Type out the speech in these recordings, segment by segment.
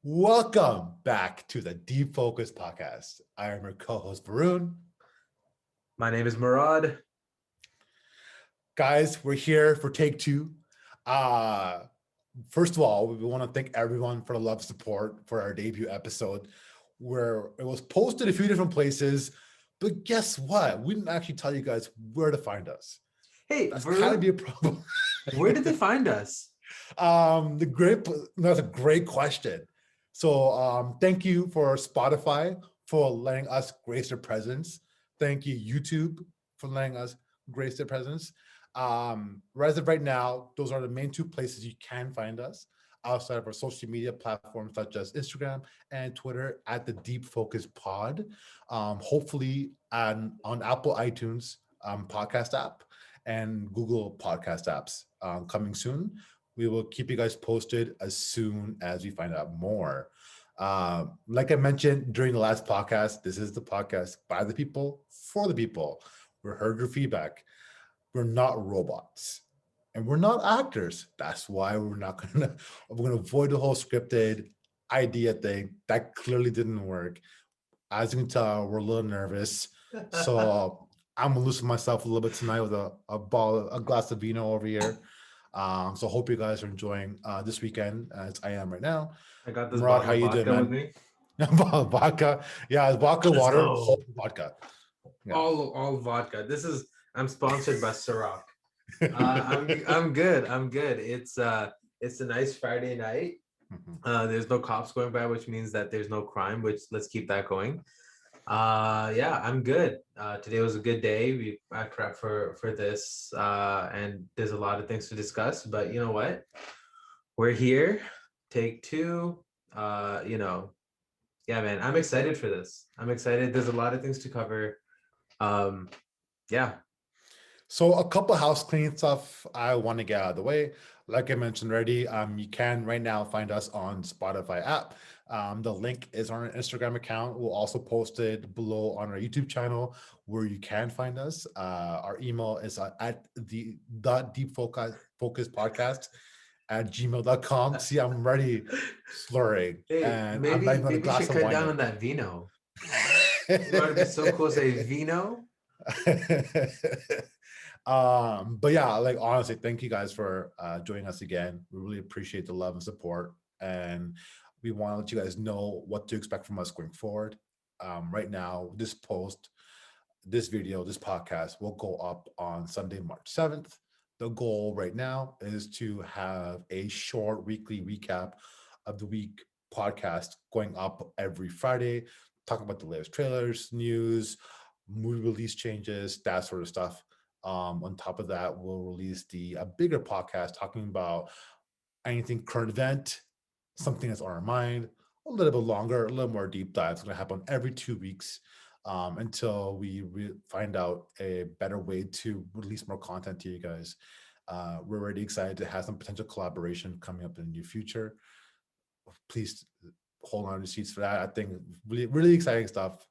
Welcome back to the Deep Focus Podcast. I am your co-host Varun. My name is Murad. Guys, we're here for take two. Uh, First of all, we want to thank everyone for the love and support for our debut episode, where it was posted a few different places. But guess what? We didn't actually tell you guys where to find us. Hey, That's kind of be a Varun, problem. where did they find us? That's a great question. So thank you for Spotify for letting us grace their presence. Thank you, YouTube, for letting us grace their presence. As of right now, those are the main two places you can find us outside of our social media platforms such as Instagram and Twitter at the Deep Focus Pod. Hopefully on Apple iTunes podcast app and Google podcast apps coming soon. We will keep you guys posted as soon as we find out more. Like I mentioned during the last podcast, this is the podcast by the people for the people. We heard your feedback. We're not robots and we're not actors. That's why we're gonna avoid the whole scripted idea thing. That clearly didn't work. As you can tell, we're a little nervous. So I'm gonna loosen myself a little bit tonight with a glass of vino over here. So hope you guys are enjoying this weekend as I am right now. I got this Murad, bottle how of you doing, vodka with man? me. Vodka. Yeah, it's vodka, Let's water, go. whole vodka. Yeah. All vodka. I'm sponsored by Ciroc. I'm good. I'm good. It's a nice Friday night. Mhm. There's no cops going by, which means that there's no crime. Which let's keep that going. Yeah, I'm good. Today was a good day. I prepped for this, and there's a lot of things to discuss. But you know what? We're here. Take two. You know, yeah, man, I'm excited for this. I'm excited. There's a lot of things to cover. Um, yeah. So a couple house cleaning stuff I want to get out of the way. Like I mentioned already, you can right now find us on Spotify app. The link is on our Instagram account. We'll also post it below on our YouTube channel where you can find us. Our email is at the deep focus podcast at gmail.com. See, I'm already slurring Hey, and I'm not maybe even a maybe you glass should of cut wine down in. on that vino. You want to be so cool, say vino. But yeah, like honestly, thank you guys for joining us again. We really appreciate the love and support, and we want to let you guys know what to expect from us going forward. Right now, this video, this podcast will go up on Sunday, March 7th. The goal right now is to have a short weekly recap of the week podcast going up every Friday, talking about the latest trailers, news, movie release changes, that sort of stuff. On top of that, we'll release a bigger podcast talking about anything current event, something that's on our mind, a little bit longer, a little more deep dive. It's going to happen every 2 weeks until we find out a better way to release more content to you guys. We're already excited to have some potential collaboration coming up in the near future. Please hold on to seats for that. I think really, really exciting stuff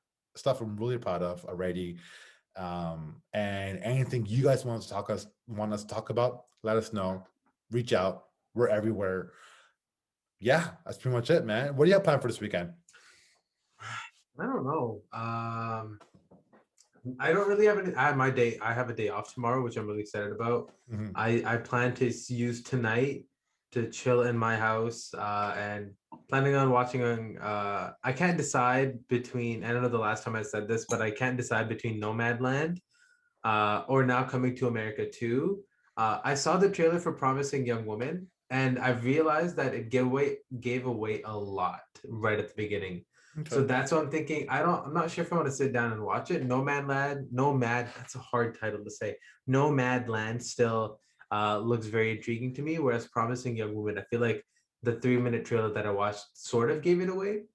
I'm really proud of already. And anything you guys want us to talk about, let us know. Reach out. We're everywhere. Yeah, that's pretty much it, man. What do you have planned for this weekend? I don't know. I don't really have any. I have my day. I have a day off tomorrow, which I'm really excited about. Mhm. I plan to use tonight to chill in my house, and planning on watching on. I can't decide between. I don't know the last time I said this, but I can't decide between Nomadland, or Now Coming to America 2. I saw the trailer for Promising Young Woman, and I realized that it gave away a lot right at the beginning. So Okay. that's what I'm thinking. I'm not sure if I want to sit down and watch it. Nomad, that's a hard title to say. Nomadland still looks very intriguing to me, whereas Promising Young Woman, I feel like the 3-minute trailer that I watched sort of gave it away.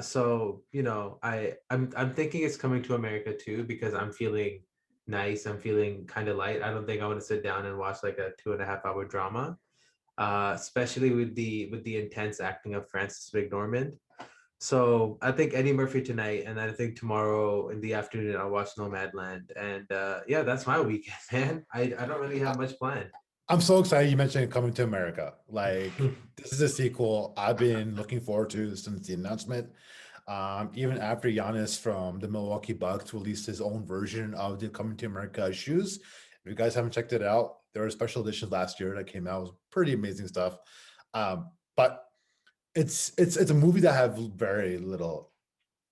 So I'm thinking it's coming to America too because I'm feeling nice. I'm feeling kind of light. I don't think I want to sit down and watch like a 2.5 hour drama, especially with the intense acting of Frances McDormand. So I think Eddie Murphy tonight, and I think tomorrow in the afternoon I'll watch Nomadland. And yeah, that's my weekend, man. I don't really have much planned. I'm so excited you mentioned Coming to America. Like, this is a sequel I've been looking forward to since the announcement. Even after Giannis from the Milwaukee Bucks released his own version of the Coming to America shoes. If you guys haven't checked it out, there were special editions last year that came out. It was pretty amazing stuff. But it's a movie that I have very little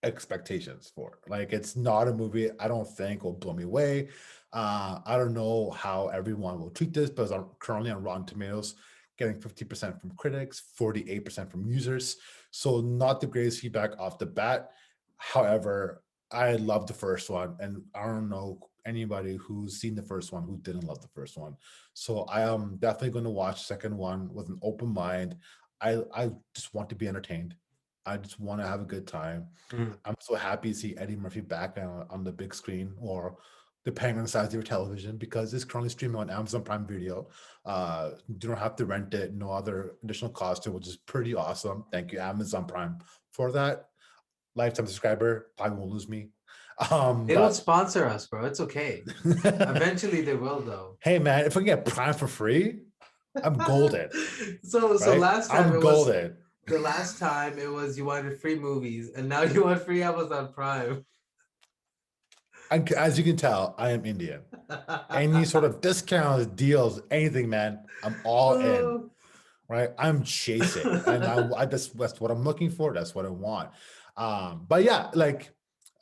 expectations for. Like, it's not a movie I don't think will blow me away. I don't know how everyone will treat this, but I'm currently on Rotten Tomatoes, getting 50% from critics, 48% from users. So not the greatest feedback off the bat. However, I love the first one, and I don't know anybody who's seen the first one who didn't love the first one. So I am definitely going to watch the second one with an open mind. I just want to be entertained. I just want to have a good time. Mm. I'm so happy to see Eddie Murphy back on the big screen, or depending on the size of your television, because it's currently streaming on Amazon Prime Video. You don't have to rent it, no other additional cost, which is pretty awesome. Thank you, Amazon Prime, for that. Lifetime subscriber, probably won't lose me. They don't But sponsor us, bro. It's okay. Eventually they will, though. hey, man, if I can get Prime for free, I'm golden, So right? last time I'm it was golden. the last time it was you wanted free movies, and now you want free Amazon Prime. And as you can tell, I am Indian. Any sort of discounts, deals, anything, man, I'm all in. Oh. Right? I'm chasing, and I that's what I'm looking for. That's what I want. But yeah, like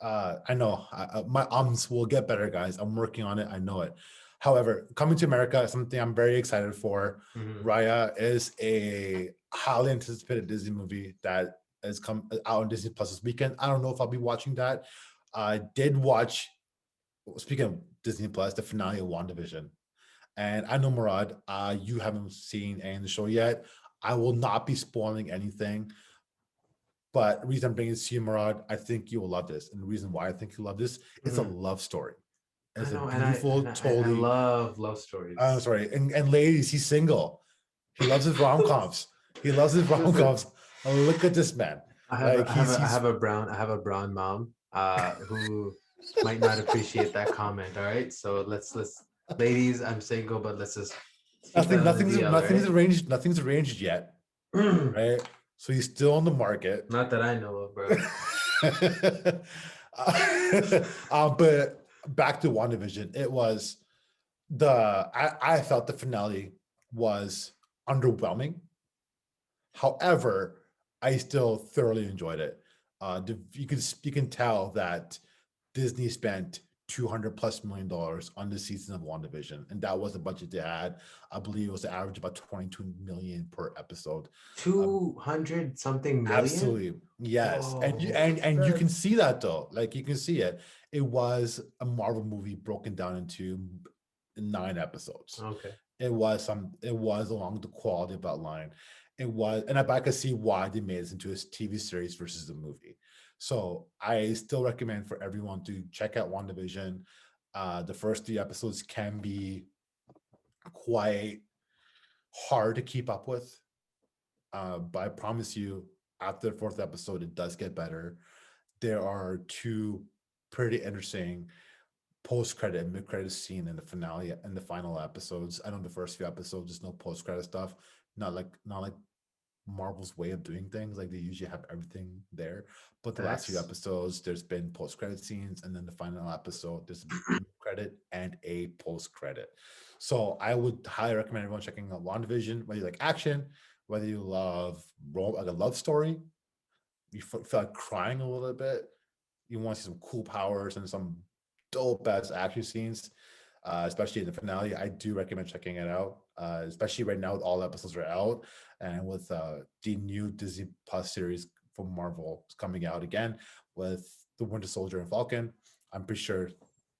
I know my ums will get better, guys. I'm working on it. I know it. However, Coming to America is something I'm very excited for. Mhm. Raya is a highly anticipated Disney movie that has come out on Disney Plus this weekend. I don't know if I'll be watching that. I did watch, speaking of Disney Plus, the finale of WandaVision. And I know, Murad, you haven't seen any of the show yet. I will not be spoiling anything. But the reason I'm bringing this to you, Murad, I think you will love this. And the reason why I think you'll love this, it's a Mhm. love story. I It's a know, beautiful, I totally, love love I'm stories. sorry. And ladies, he's single. He loves his rom-coms. He loves his Listen, rom-coms. Look at this man. Like, I he's have I have a brown mom who might not appreciate that comment. All right, so let's ladies, I'm single, but let's keep that on the DL. All right. nothing's arranged yet, right? So he's still on the market. Not that I know of, bro. But back to WandaVision, it was I felt the finale was underwhelming. However, I still thoroughly enjoyed it. You can tell that Disney spent $200+ million on the season of WandaVision, and that was the budget they had. I believe it was the average about 22 million per episode. Um, 200 something million. Absolutely. Yes. Whoa, And you can that's see that though. Like, you can see it. It was a Marvel movie broken down into 9 episodes. okay. It was along the quality of that line. It was, and I could see why they made this into a TV series versus a movie. So I still recommend for everyone to check out WandaVision. The first 3 episodes can be quite hard to keep up with. But I promise you, after the fourth episode, it does get better. There are two pretty interesting post-credit and mid-credit scene in the finale and the final episodes. I know the first few episodes, there's no post-credit stuff. Not like Marvel's way of doing things. Like, they usually have everything there. But the last few That's episodes, there's been post-credit scenes, and then the final episode, there's a credit and a post-credit. So I would highly recommend everyone checking out WandaVision, whether you like action, whether you love like a love story, you feel like crying a little bit, you want to see some cool powers and some dope ass action scenes, especially in the finale. I do recommend checking it out, especially right now, all episodes are out, and with the new Disney Plus series from Marvel coming out again with the Winter Soldier and Falcon. I'm pretty sure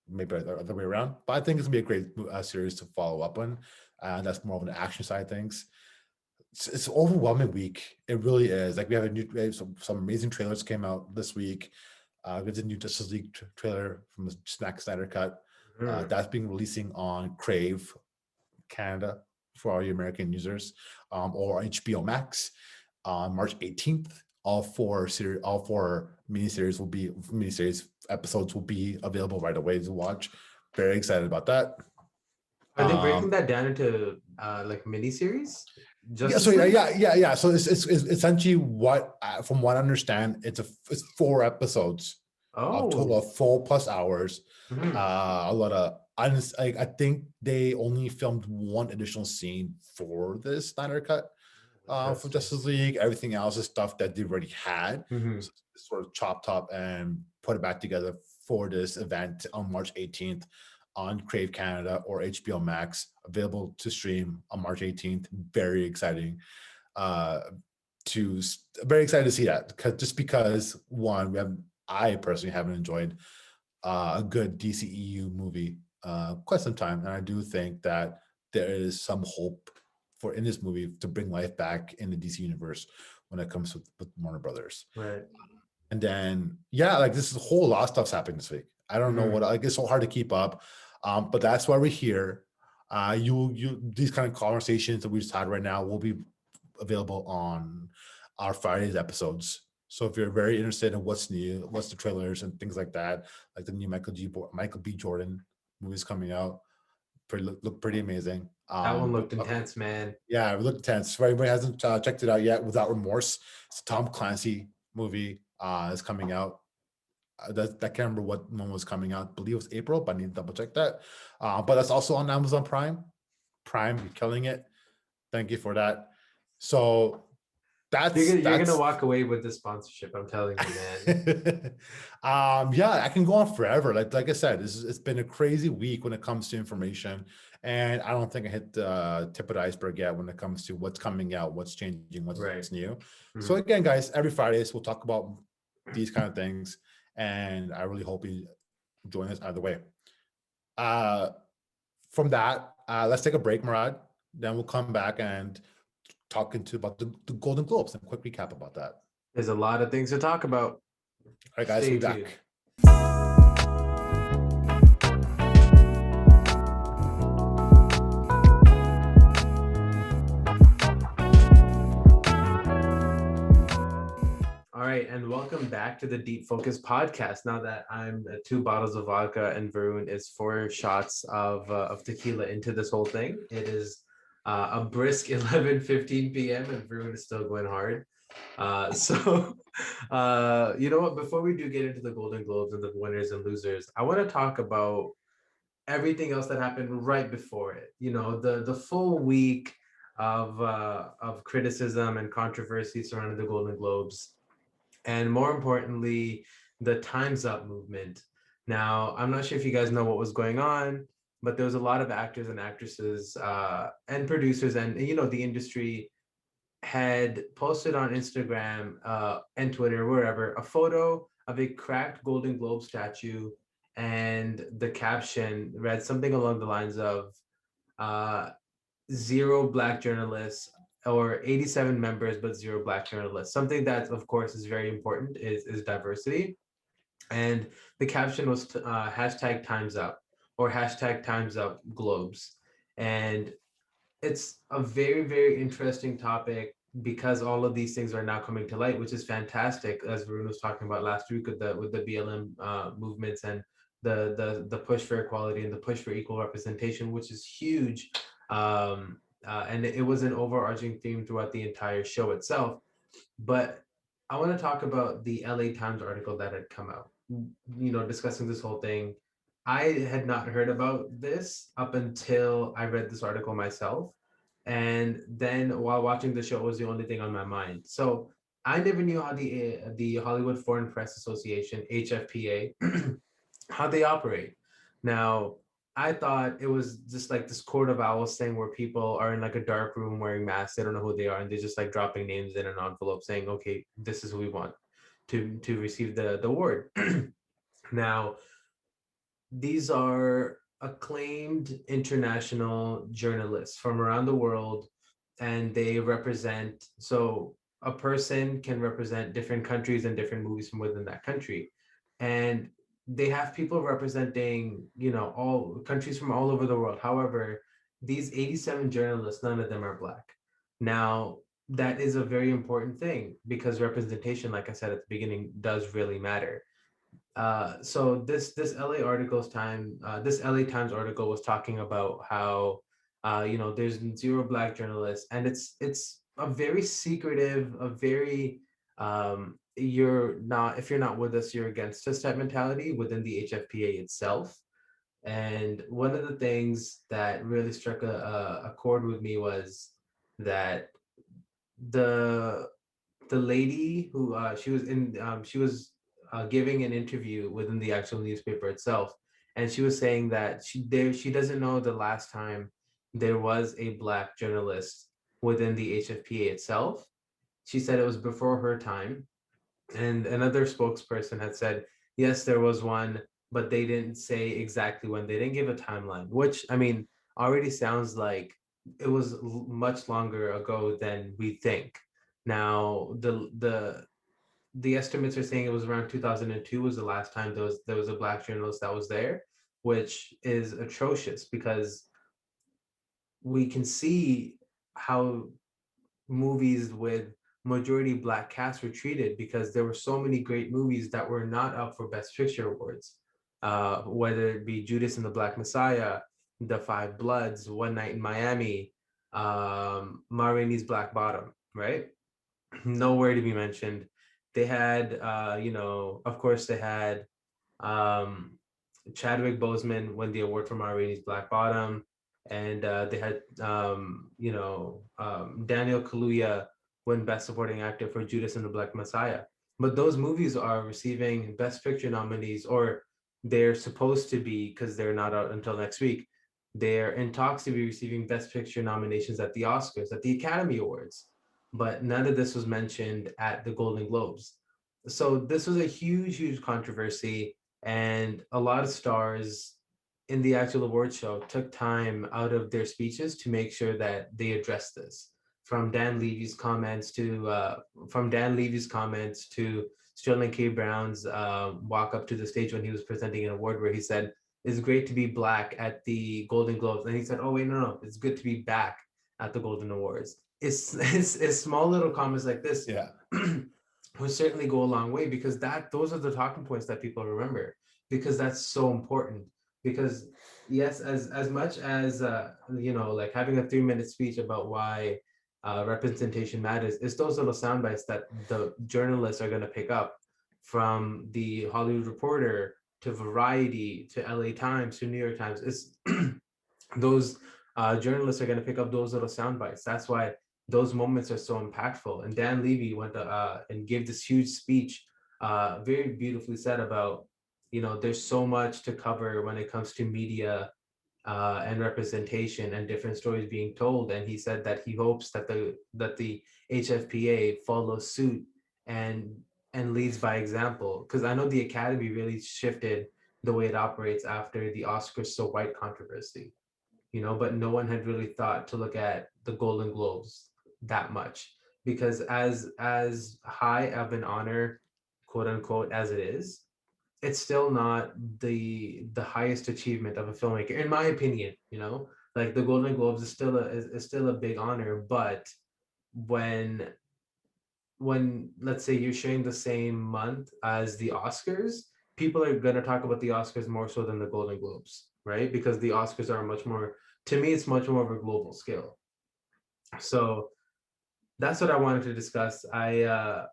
maybe the other way around, but I think it's gonna be a great series to follow up on. And that's more of an action side of things. It's an overwhelming week. It really is. Like, we have some amazing trailers came out this week. We have the new Justice League trailer from the Snack Snyder cut. mhm. That's being releasing on Crave Canada for all your American users, or HBO Max on March 18th. All four miniseries episodes will be available right away to watch. Very excited about that. Are they Um, breaking that down into like miniseries? yeah, so Justice League? yeah. So it's essentially what, from what I understand, it's 4 episodes of total Oh. of 4+ hours. Mhm. A lot of I think they only filmed one additional scene for this Snyder cut for Interesting. Justice League. Everything else is stuff that they already had, Hmm. so sort of chopped up and put it back together for this event on March 18th on Crave Canada or HBO Max, available to stream on March 18th. Very exciting. Uh, Very excited to see that, because one, I personally haven't enjoyed a good DCEU movie quite some time, and I do think that there is some hope for in this movie to bring life back in the DC universe when it comes with Warner Brothers. Right. And then yeah, like this is a whole lot of stuff's happening this week. I don't know Hmm. what, like, it's so hard to keep up, but that's why we're here. You these kind of conversations that we just had right now will be available on our Fridays episodes. So if you're very interested in what's new, what's the trailers and things like that, like the new Michael B. Jordan movies coming out, look pretty amazing. That one looked intense, man. Yeah, it looked intense. For anybody who hasn't checked it out yet, Without Remorse, it's a Tom Clancy movie. Is coming out. I can't remember what one was coming out. I believe it was April, but I need to double check that. But that's also on Amazon Prime. Prime, you're killing it. Thank you for that. So You're gonna that's walk away with the sponsorship. I'm telling you, man. yeah, I can go on forever. Like I said, it's been a crazy week when it comes to information, and I don't think I hit the tip of the iceberg yet when it comes to what's coming out, what's changing, Right. what's new. So Mhm. again, guys, every Fridays we'll talk about these kind of things, and I really hope you join us either way. Uh, from that, let's take a break, Murad. Then we'll come back and talk into about the Golden Globes and a quick recap about that. There's a lot of things to talk about. All right, guys, Stay we'll be tuned. back. All right, and welcome back to the Deep Focus podcast. Now that I'm 2 bottles of vodka and Varun is 4 shots of tequila into this whole thing, it is a brisk 11:15 p.m. and Varun is still going hard. So, you know what? Before we do get into the Golden Globes and the winners and losers, I want to talk about everything else that happened right before it. You know, the full week of criticism and controversy surrounding the Golden Globes, and more importantly, the Time's Up movement. Now, I'm not sure if you guys know what was going on, but there was a lot of actors and actresses and producers and the industry had posted on Instagram and Twitter, wherever, a photo of a cracked Golden Globe statue, and the caption read something along the lines of uh, zero Black journalists, or 87 members but zero Black journalists. Something that, of course, is very important is diversity. And the caption was hashtag Times Up, or hashtag Times Up Globes. And it's a very, very interesting topic because all of these things are now coming to light, which is fantastic, as Varun was talking about last week with the BLM movements and the push for equality and the push for equal representation, which is huge. And it was an overarching theme throughout the entire show itself. But I want to talk about the LA Times article that had come out, discussing this whole thing. I had not heard about this up until I read this article myself. And then while watching the show, it was the only thing on my mind. So I never knew how the Hollywood Foreign Press Association, HFPA, how they operate. Now, I thought it was just like this court of owls thing where people are in like a dark room wearing masks. They don't know who they are, and they're just like dropping names in an envelope saying, "Okay, this is who we want to receive the award." Now, these are acclaimed international journalists from around the world, and they represent. So a person can represent different countries and different movies from within that country, and they have people representing all countries from all over the world. However, these 87 journalists, none of them are Black. Now, that is a very important thing because representation, like I said at the beginning, does really matter. So this LA this LA Times article was talking about how there's zero black journalists, and it's a very secretive, a very you're not if you're not with us, you're against us type mentality within the HFPA itself. And one of the things that really struck a chord with me was that the the lady who she was giving an interview within the actual newspaper itself, and she was saying that she doesn't know the last time there was a black journalist within the HFPA itself. She said it was before her time, and another spokesperson had said yes, there was one, but they didn't say exactly when. They didn't give a timeline, which I mean already sounds like it was much longer ago than we think. Now the estimates are saying it was around 2002 was the last time there was a black journalist that was there, which is atrocious because we can see how movies with majority black cast were treated, because there were so many great movies that were not up for Best Picture awards, whether it be Judas and the Black Messiah, The Five Bloods, One Night in Miami, Ma Rainey's Black Bottom, right? Nowhere to be mentioned. They had, of course, they had um, Chadwick Boseman win the award for Ma Rainey's Black Bottom, and they had Daniel Kaluuya win Best Supporting Actor for Judas and the Black Messiah. But those movies are receiving Best Picture nominees, or they're supposed to be, because they're not out until next week. They're in talks to be receiving Best Picture nominations at the Oscars, at the Academy Awards. But none of this was mentioned at the Golden Globes. So this was a huge, huge controversy, and a lot of stars in the actual award show took time out of their speeches to make sure that they addressed this. From Dan Levy's comments to Sterling K. Brown's walk up to the stage when he was presenting an award, where he said, "It's great to be black at the Golden Globes," and he said, "Oh wait, no, no, it's good to be back at the Golden Awards." It's small little comments like this Yeah. would certainly go a long way, because those are the talking points that people remember, because that's so important. Because yes, as much as like having a 3-minute speech about why representation matters, it's those little sound bites that the journalists are going to pick up, from the Hollywood Reporter to Variety to LA Times to New York Times. It's those journalists are going to pick up those little sound bites. That's why those moments are so impactful. And Dan Levy went and gave this huge speech, very beautifully said about, there's so much to cover when it comes to media and representation and different stories being told. And he said that he hopes that the HFPA follows suit and leads by example, because I know the Academy really shifted the way it operates after the Oscars so white controversy, but no one had really thought to look at the Golden Globes that much, because as high of an honor, quote unquote, as it is, it's still not the highest achievement of a filmmaker, in my opinion. Like the Golden Globes is still a big honor, but when let's say you're sharing the same month as the Oscars, people are going to talk about the Oscars more so than the Golden Globes, right? Because the Oscars are much more, to me, it's much more of a global scale. So that's what I wanted to discuss. I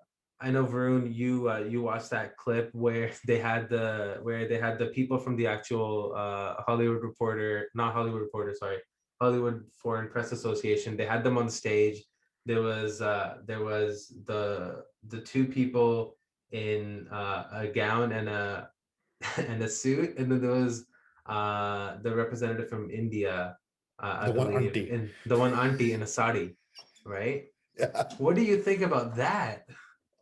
know, Varun, you watched that clip where they had the people from the actual Hollywood Reporter, not Hollywood Reporter, sorry, Hollywood Foreign Press Association. They had them on stage. There was the two people in a gown and a and a suit, and then there was the representative from India, I The one believe, auntie. and the one auntie in a sari, right? Yeah. What do you think about that?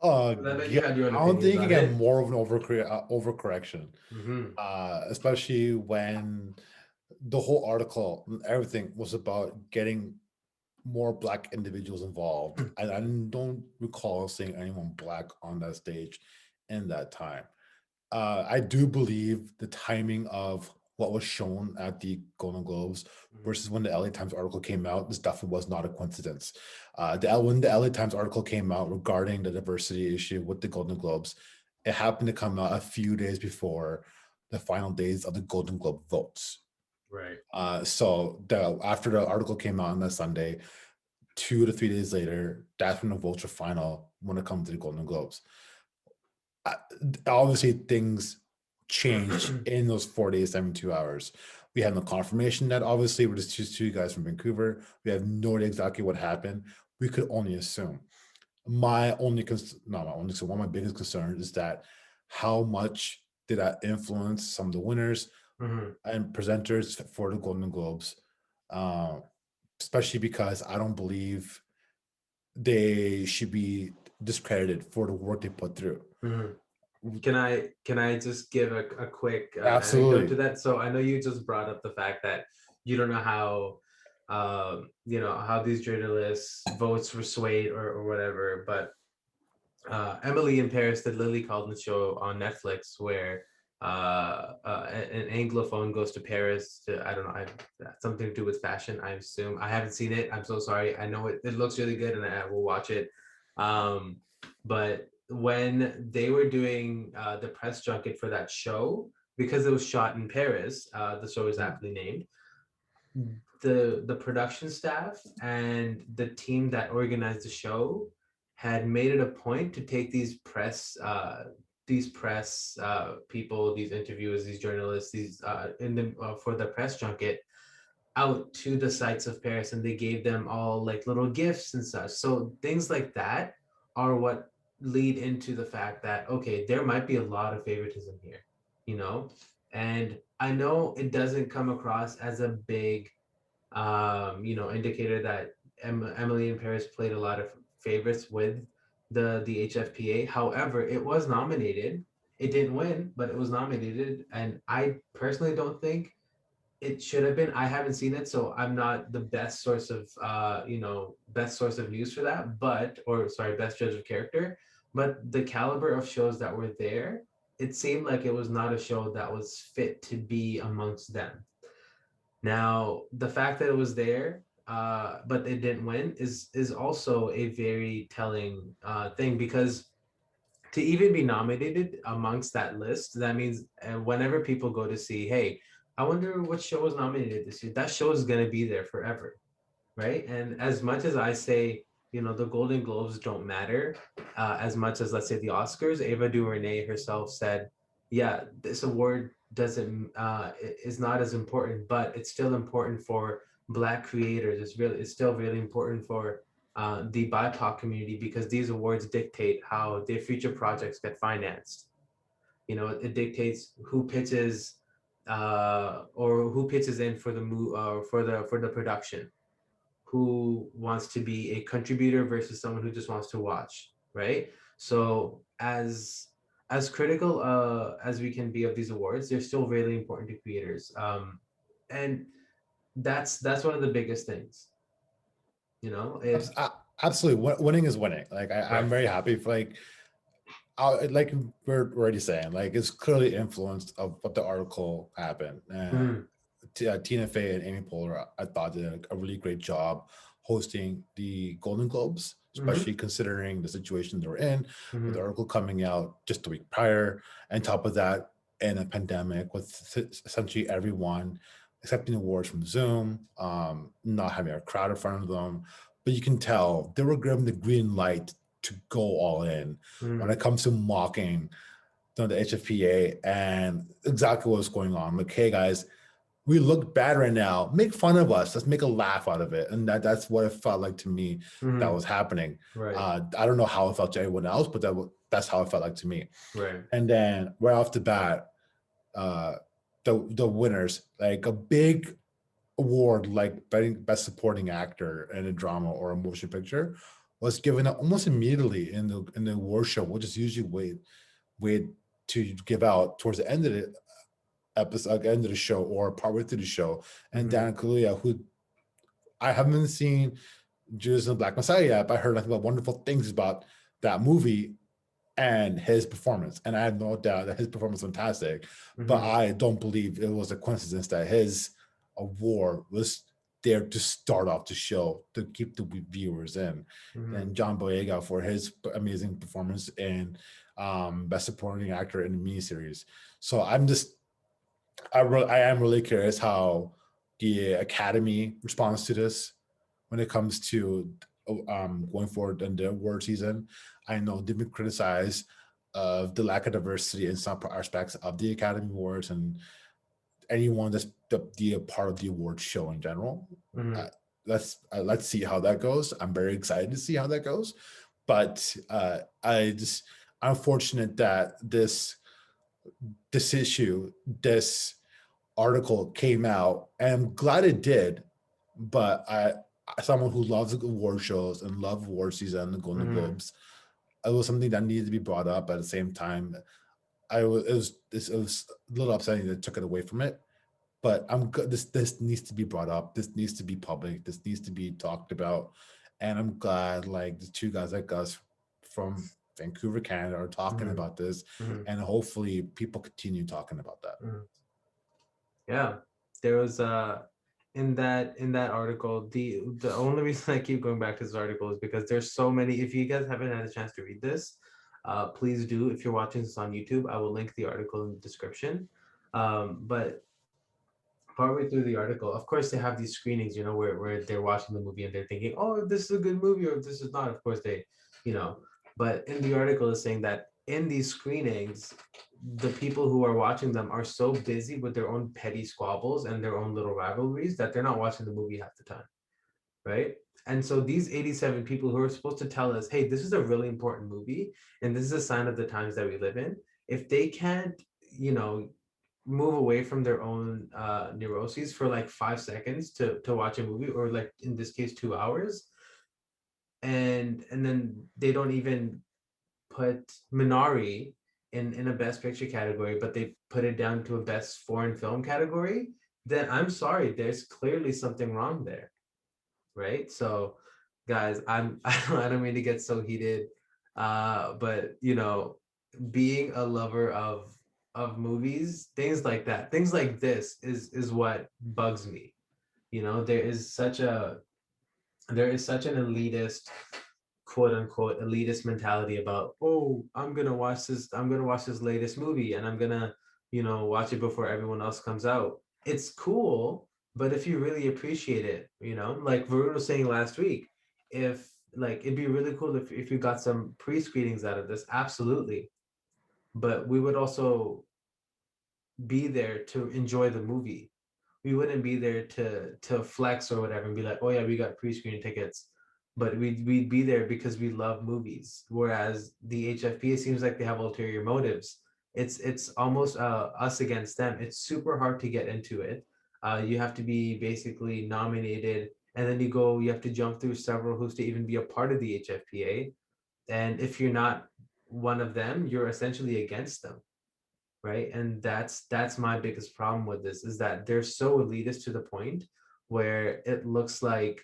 I bet Yeah. you had your own I don't opinions think you on get it. more of an overcorrection, Hmm. especially when the whole article and everything was about getting more black individuals involved. And I don't recall seeing anyone black on that stage in that time. I do believe the timing of what was shown at the Golden Globes versus when the LA Times article came out, this definitely was not a coincidence. When the LA Times article came out regarding the diversity issue with the Golden Globes, it happened to come out a few days before the final days of the Golden Globe votes. Right. So after the article came out on that Sunday, 2 to 3 days later, that's when the votes were final when it comes to the Golden Globes. Obviously, things changed in those 4 days, 72 hours. We had no confirmation that obviously we're just two guys from Vancouver. We have no idea exactly what happened. We could only assume. My only not my only, so one of my biggest concerns is that how much did that influence some of the winners and presenters for the Golden Globes, uh, especially because I don't believe they should be discredited for the work they put through. Can I just give a quick anecdote to Absolutely. that? So I know you just brought up the fact that you don't know how how these journalists votes were swayed or whatever, but Emily in Paris, the Lily Collins show on Netflix, where an Anglophone goes to Paris to, I don't know, something to do with fashion, I assume. I haven't seen it. I'm so sorry. I know it looks really good and I will watch it. But when they were doing the press junket for that show, because it was shot in Paris, the show is aptly named. The production staff and the team that organized the show had made it a point to take these press people, these interviewers, these journalists, these for the press junket out to the sites of Paris, and they gave them all like little gifts and such. So things like that are what lead into the fact that, okay, there might be a lot of favoritism here, you know. And I know it doesn't come across as a big indicator that Emily in Paris played a lot of favorites with the HFPA. However, it was nominated. It didn't win, but it was nominated, and I personally don't think it should have been. I haven't seen it, so I'm not the best source of best source of news for that. But or sorry, best judge of character. But the caliber of shows that were there, it seemed like it was not a show that was fit to be amongst them. Now, the fact that it was there, but it didn't win, is also a very telling thing, because to even be nominated amongst that list, that means whenever people go to see, hey, I wonder what show was nominated this year, that show is going to be there forever, right? And as much as I say, the Golden Globes don't matter as much as, let's say, the Oscars, Ava DuVernay herself said, yeah, this award doesn't is not as important, but it's still important for Black creators. It's still really important for the BIPOC community, because these awards dictate how their future projects get financed. It dictates who pitches or who pitches in for the for the production, who wants to be a contributor versus someone who just wants to watch, right? So as critical as we can be of these awards, they're still really important to creators, and that's one of the biggest things, if Absolutely, winning is winning. Like I'm right. very happy for like we're already saying, like it's clearly influenced of what the article happened. And Mhm. Tina Fey and Amy Poehler, I thought, did a really great job hosting the Golden Globes, especially Mhm. considering the situation they were in with the Mhm. article coming out just a week prior. And top of that, in a pandemic with essentially everyone accepting awards from Zoom, not having a crowd in front of them. But you can tell they were given the green light to go all in when it Mhm. comes to mocking the HFPA and exactly what's going on. Like, hey guys, we look bad right now. Make fun of us. Let's make a laugh out of it. And that's what it felt like to me that Mhm. was happening. Right. I don't know how it felt to everyone else, but that's how it felt like to me. Right. And then right off the bat, uh, the winners, like a big award like best supporting actor in a drama or a motion picture, was given almost immediately in the award show, which is usually wait to give out towards the end of the episode, end of the show, or partway through the show. And Mhm. Dan Kaluuya, who I haven't seen Judas and the Black Messiah yet, but I heard nothing but wonderful things about that movie and his performance. And I have no doubt that his performance was fantastic. But Mhm. I don't believe it was a coincidence that his award was there to start off the show to keep the viewers in. Mhm. And John Boyega for his amazing performance in Best Supporting Actor in a Miniseries. So I am really curious how the Academy responds to this when it comes to going forward in the award season. I know they've been criticized of the lack of diversity in some aspects of the Academy Awards and anyone that's the part of the award show in general. Mhm. Let's see how that goes. I'm very excited to see how that goes, but I'm fortunate that this article came out, and I'm glad it did. But someone who loves award shows and love award season and Golden Mhm. Globes, it was something that needed to be brought up. At the same time, it was a little upsetting that it took it away from it. But I'm good. This needs to be brought up. This needs to be public. This needs to be talked about. And I'm glad like the two guys like us from Vancouver, Canada, are talking Mhm. about this, Mhm. and hopefully people continue talking about that. Mhm. Yeah, there was in that article, the only reason I keep going back to this article is because there's so many. If you guys haven't had a chance to read this, please do. If you're watching this on YouTube, I will link the article in the description. But partway through the article, of course, they have these screenings, where they're watching the movie and they're thinking, oh, this is a good movie or this is not. Of course, you know, but in the article is saying that in these screenings, the people who are watching them are so busy with their own petty squabbles and their own little rivalries that they're not watching the movie half the time, right? And so these 87 people who are supposed to tell us, hey, this is a really important movie and this is a sign of the times that we live in, if they can't, you know, move away from their own neuroses for like 5 seconds to watch a movie, or like in this case 2 hours, and then they don't even put Minari in a best picture category, but they put it down to a best foreign film category, then I'm sorry, there's clearly something wrong there, right? So guys, I don't mean to get so heated, but being a lover of movies, things like that, things like this is what bugs me. There is such an elitist, quote unquote, elitist mentality about, oh, I'm gonna watch this latest movie and I'm gonna watch it before everyone else comes out. It's cool, but if you really appreciate it, like Varun was saying last week, if like it'd be really cool if you got some pre-screenings out of this, absolutely, but we would also be there to enjoy the movie. We wouldn't be there to flex or whatever and be like, oh yeah, we got pre-screen tickets. But we'd be there because we love movies. Whereas the HFPA seems like they have ulterior motives. It's almost us against them. It's super hard to get into it. You have to be basically nominated, and then you have to jump through several hoops to even be a part of the HFPA. And if you're not one of them, you're essentially against them, right? And that's my biggest problem with this, is that they're so elitist to the point where it looks like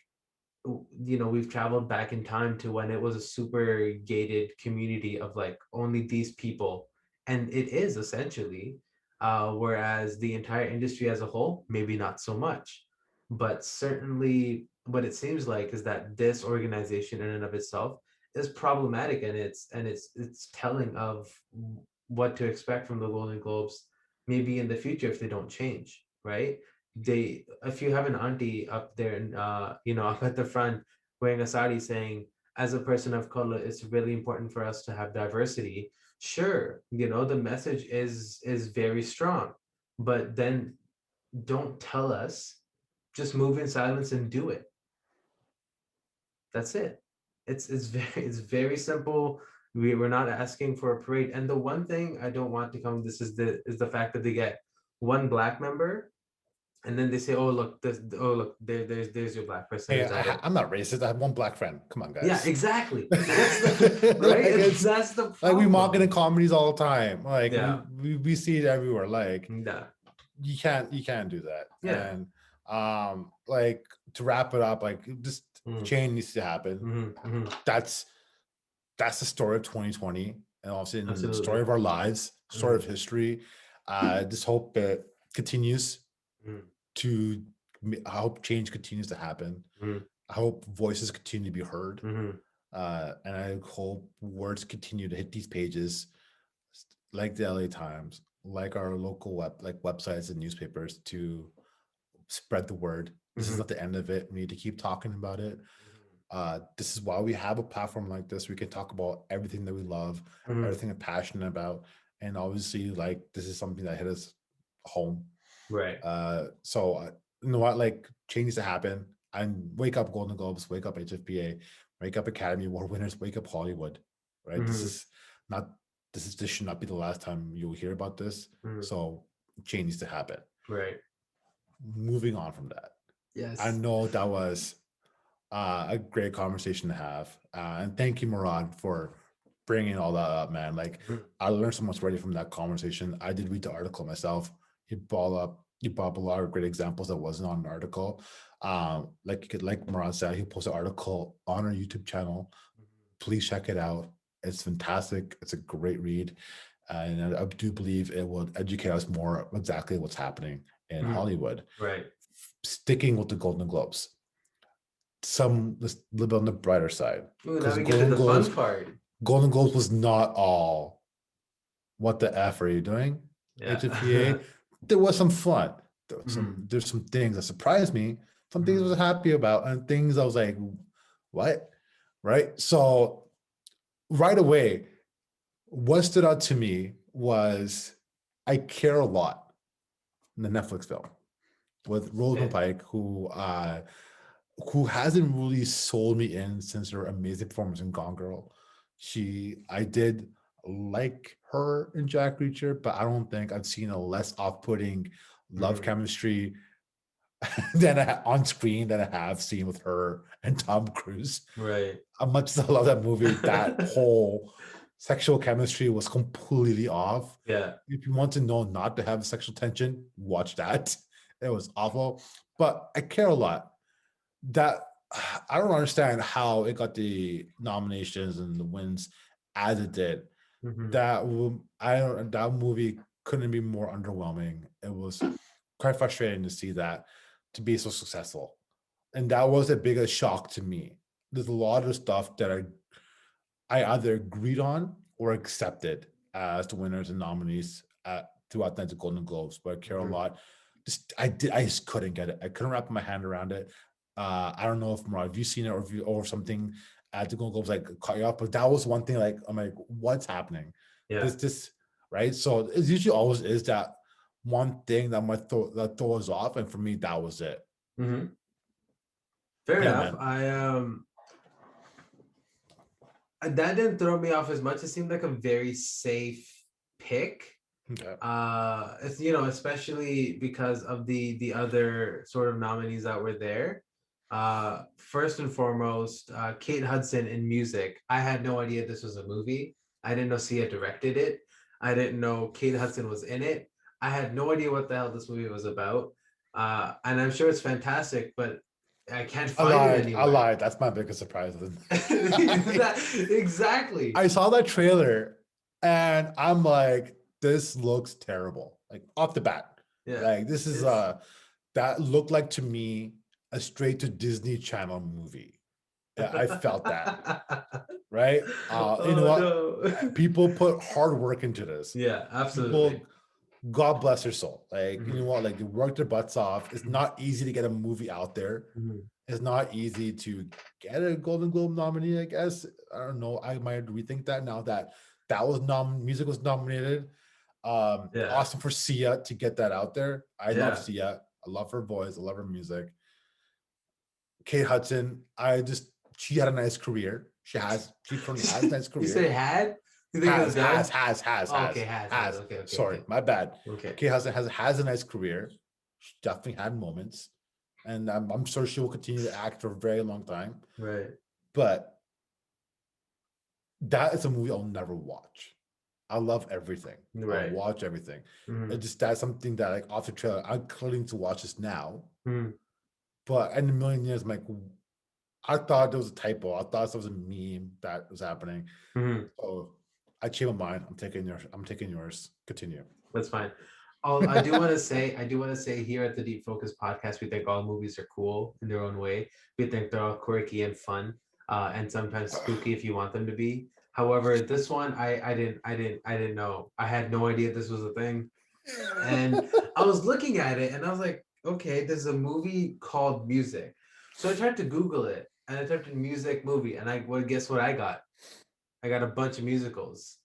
we've traveled back in time to when it was a super gated community of like only these people, and it is essentially, whereas the entire industry as a whole, maybe not so much. But certainly what it seems like is that this organization in and of itself is problematic, and it's telling of what to expect from the Golden Globes maybe in the future if they don't change, right? If you have an auntie up there and up at the front wearing a sari saying, as a person of color, it's really important for us to have diversity. Sure, the message is very strong, but then don't tell us, just move in silence and do it. That's it. It's very simple. We're not asking for a parade. And the one thing I don't want to come, this is the fact that they get one black member, and then they say, oh look, there's your black person Hey, who's at it. I'm not racist. I have one black friend. Come on, Yeah, guys. exactly. That's the right. Like it's That's the like we mock it in problem. comedies all the time. Like Yeah. we see it everywhere. Like Yeah. you can't do that. Yeah. And like to wrap it up, like just Mm, change needs to happen. mhm. That's the story of 2020, and also in the story Absolutely. of our lives, story of Mm, history. Just hope it continues mm, to. I hope change continues to happen. mm, I hope voices continue to be heard, mhm. and I hope words continue to hit these pages like the LA Times, like our local websites and newspapers to spread the word. This is Mhm. not the end of it. We need to keep talking about it. This is why we have a platform like this. We can talk about everything that we love, Mhm. everything we're passionate about, and obviously, like this is something that hit us home. Right. So you know what? Like change needs to happen. And wake up, Golden Globes. Wake up, HFPA. Wake up, Academy Award winners. Wake up, Hollywood. Right? This Mhm. is not. This should not be the last time you'll hear about this. Mhm. So change needs to happen. Right. Moving on from that, I Yes. know that was a great conversation to have. And thank you, Murad, for bringing all that up, man. Like, Mhm. I learned so much already from that conversation. I did read the article myself. You brought up a lot of great examples that wasn't on an article. Like Murad said, he posted an article on our YouTube channel. Please check it out. It's fantastic. It's a great read. And I do believe it will educate us more exactly what's happening in Mhm. Hollywood. Right. Sticking with the Golden Globes, let's live on the brighter side, Ooh, now because we get to the fun part. Golden Globes was not all what the f are you doing, Yeah. HFPA. There was some fun. Mhm. There's some things that surprised me, some things I Mhm. was happy about, and things I was like, what? Right. So right away, what stood out to me was I care a lot in the Netflix film with Rosamund Okay. Pike, who hasn't really sold me in since her amazing performance in Gone Girl. I did like her in Jack Reacher, but I don't think I've seen a less off-putting love Mhm. chemistry on screen than I have seen with her and Tom Cruise. Right. As much as I love that movie, that whole sexual chemistry was completely off. Yeah. If you want to know not to have sexual tension, watch that. It was awful, but I care a lot that I don't understand how it got the nominations and the wins as it did. Mhm. That movie couldn't be more underwhelming. It was quite frustrating to see that to be so successful, and that was the biggest shock to me. There's a lot of stuff that I either agreed on or accepted as the winners and nominees throughout the Golden Globes, but I care a Mhm. lot. I just couldn't get it. I couldn't wrap my hand around it. I don't know if Mark, have you seen it or something at the Golden Globes like caught you up, but that was one thing. Like I'm like, what's happening? Yeah. This right. So it usually always is that one thing that that throws off, and for me, that was it. Mhm. Fair Yeah, enough. man. That didn't throw me off as much. It seemed like a very safe pick. Okay. It's, especially because of the other sort of nominees that were there. First and foremost, Kate Hudson in music. I had no idea this was a movie. I didn't know Sia directed it. I didn't know Kate Hudson was in it. I had no idea what the hell this movie was about. And I'm sure it's fantastic, but I can't I find it lied. I anywhere. lied. That's my biggest surprise. Exactly. I saw that trailer and I'm like, this looks terrible. Like off the bat. Yeah. Like this is It's that looked like to me a straight to Disney Channel movie. Yeah, I felt that, right? You know oh what? no. People put hard work into this. Yeah, absolutely. People, God bless their soul. Like, you know Mhm, what? Like they worked their butts off. It's mhm, not easy to get a movie out there. mhm. It's not easy to get a Golden Globe nominee, I guess. I don't know. I might rethink that now that music was nominated. Yeah, Awesome for Sia to get that out there. I love yeah, Sia. I love her voice. I love her music. Kate Hudson, she had a nice career. She currently has a nice you say career. had? You think it was done? Oh, okay, has. Okay, okay, Sorry, okay, my bad. okay. Kate Hudson has a nice career. She definitely had moments, and I'm sure she will continue to act for a very long time. Right, But that is a movie I'll never watch. I love everything. I'll right. watch everything. Mhm, It's just that's something that like off the trailer, I'm clearly to watch this now. mhm, But in a million years, I'm like, I thought there was a typo. I thought it was a meme that was happening. mhm. So I changed my mind. I'm taking yours. I'm taking yours. Continue. That's fine. I do want to say here at the Deep Focus podcast, we think all movies are cool in their own way. We think they're all quirky and fun, and sometimes spooky if you want them to be. However, this one I didn't know. I had no idea this was a thing. And I was looking at it and I was like, okay, there's a movie called Music. So I tried to Google it and I typed in music movie and guess what I got? I got a bunch of musicals.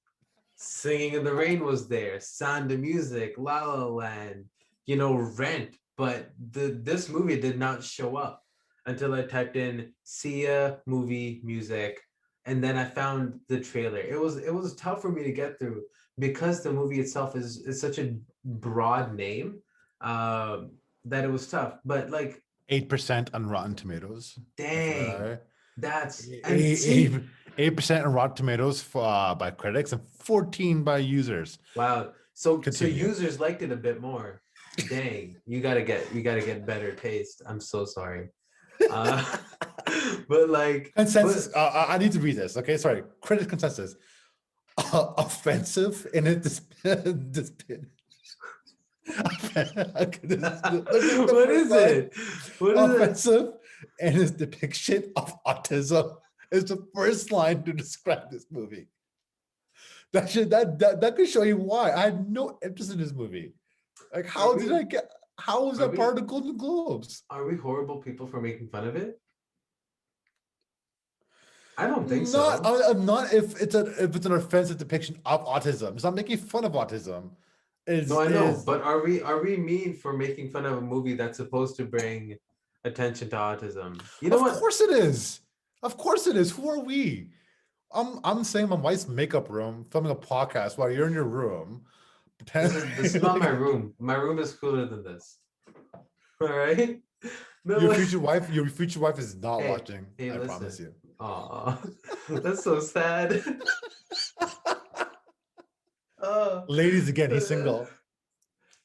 Singing in the Rain was there, Sound of Music, La La Land, Rent. But this movie did not show up until I typed in Sia movie music, and then I found the trailer. It was tough for me to get through because the movie itself is such a broad name, that it was tough. But like, 8% on Rotten Tomatoes. dang, FYI. that's and see, 8% on Rotten Tomatoes by critics and 14 by users. wow. So Continue. users liked it a bit more. Dang, you gotta get better taste. I'm so sorry. Uh but like Consensus. I need to read this. Okay, sorry. Critic consensus. Offensive in it. what is it? What is it? Offensive in his depiction of autism is the first line to describe this movie. That could show you why I had no interest in this movie. Like, how was that part of the Golden Globes? Are we horrible people for making fun of it? I don't think so. Not if it's an offensive depiction of autism. It's not making fun of autism. No, I know, but are we mean for making fun of a movie that's supposed to bring attention to autism? You know Of what? course it is. Of course it is. Who are we? I'm saying my wife's makeup room, filming a podcast while you're in your room. This is not my room. My room is cooler than this. All right. No, Your future wife is not Hey, watching. hey, I listen. promise you. Aw, that's so sad. Oh, Ladies, again, he's single.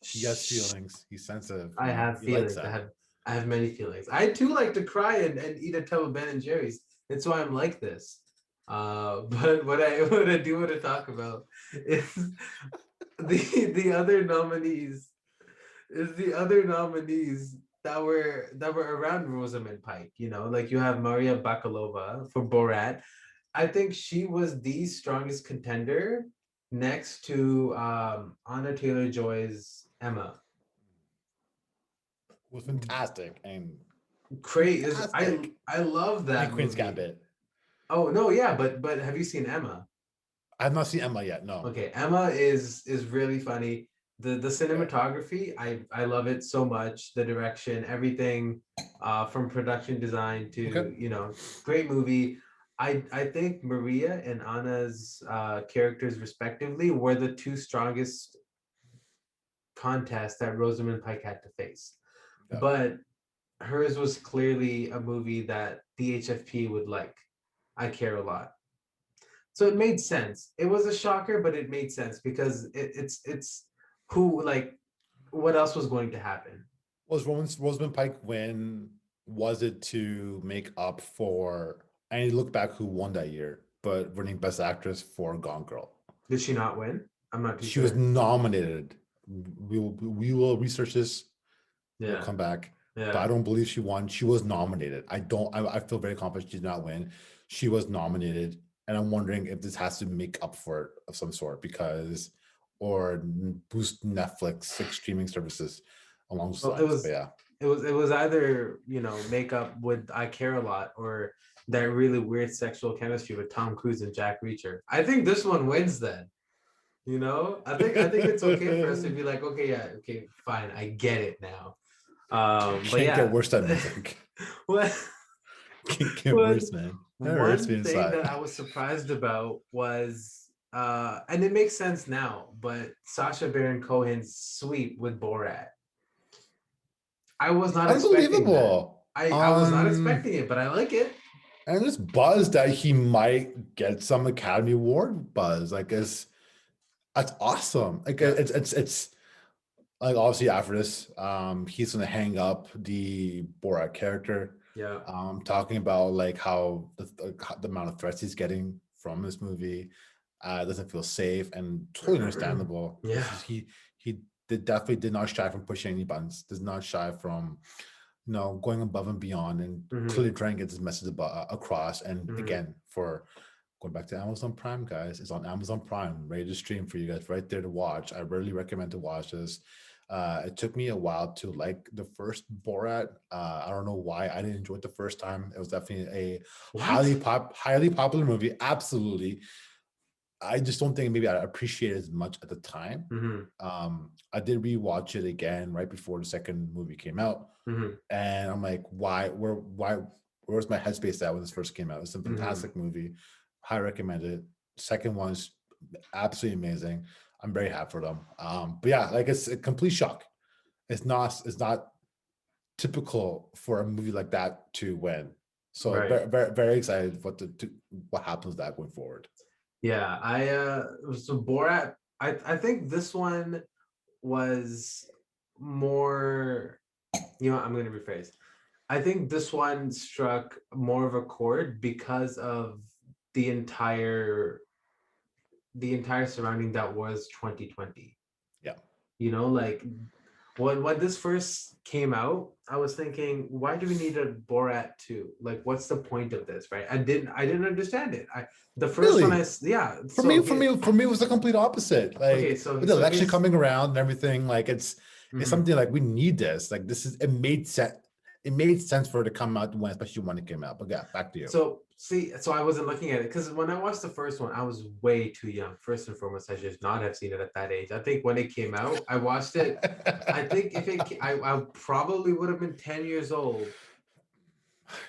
He has feelings. He's sensitive. I have He likes feelings. I that. have many feelings. I too like to cry and eat a tub of Ben and Jerry's. That's why I'm like this. But what I do want to talk about is the other nominees that were around Rosamund Pike. Like you have Maria Bakalova for Borat. I think she was the strongest contender next to Anna Taylor-Joy's Emma. Was fantastic and Great is fantastic. I love that And Queen's movie. Gambit. Oh no, yeah, but have you seen Emma? I've not seen Emma yet. No. Okay, Emma is really funny. The cinematography, I love it so much. The direction, everything, from production design to Okay. great movie. I think Maria and Anna's characters respectively were the two strongest contests that Rosamund Pike had to face. Yeah. But hers was clearly a movie that the HFP would like. I care a lot. So it made sense. It was a shocker, but it made sense because it's who, like, what else was going to happen? Was Rosamund Pike win? Was it to make up for? And you look back who won that year, but winning Best Actress for Gone Girl. Did she not win? I'm not too She sure. was nominated. We will research this. We'll Yeah, come back. yeah. But I don't believe she won. She was nominated. I feel very confident she did not win. She was nominated, and I'm wondering if this has to make up for it of some sort or boost Netflix streaming services along those Well, lines. But yeah, it was either make up with I Care a Lot or that really weird sexual chemistry with Tom Cruise and Jack Reacher. I think this one wins then. I think it's okay for us to be like, okay, yeah, okay, fine, I get it now. But can't yeah, get worse than music. what Can't get One- worse, man. That one hurts me thing inside. that I was surprised about was, and it makes sense now, but Sacha Baron Cohen's sweep with Borat. I was not expecting that. Unbelievable. I was not expecting it, but I like it. And this buzz that he might get some Academy Award buzz. Like that's awesome. Like Yeah. it's like obviously after this, he's gonna hang up the Borat character. Yeah. Talking about like how the amount of threats he's getting from this movie doesn't feel safe and totally understandable. Yeah. He definitely did not shy from pushing any buttons. Does not shy from going above and beyond and clearly trying to get this message across. And again, for Going back to Amazon Prime, guys. It's on Amazon Prime, ready to stream for you guys, right there to watch. I really recommend to watch this. It took me a while to like the first Borat. I don't know why I didn't enjoy it the first time. It was definitely a What? highly popular movie. Absolutely. I just don't think maybe I appreciate it as much at the time. Mm-hmm. I did rewatch it again right before the second movie came out, Mm-hmm. and I'm like, where's my headspace at when this first came out? It's a Mm-hmm. fantastic movie. High recommend it. Second one's absolutely amazing. I'm very happy for them. But yeah, like it's a complete shock. It's not typical for a movie like that to win. So Right. very very, very excited what happens with that going forward. Yeah. So Borat, I think this one was more, I'm gonna rephrase. I think this one struck more of a chord because of the entire the entire surrounding that was 2020. Yeah. Like when this first came out, I was thinking, why do we need a Borat 2? Like, what's the point of this, right? I didn't understand it. The first one, Really? yeah. For So me, for here, me, for me, it was the complete opposite. okay, Like so with the so election here's, coming around and everything, like it's mhm. something like we need this. Like this is it made sense. It made sense for it to come out when, especially when it came out. But yeah, back to you. So see, so I wasn't looking at it because when I watched the first one, I was way too young. First and foremost, I should not have seen it at that age. I think when it came out, I watched it. I think if I probably would have been 10 years old,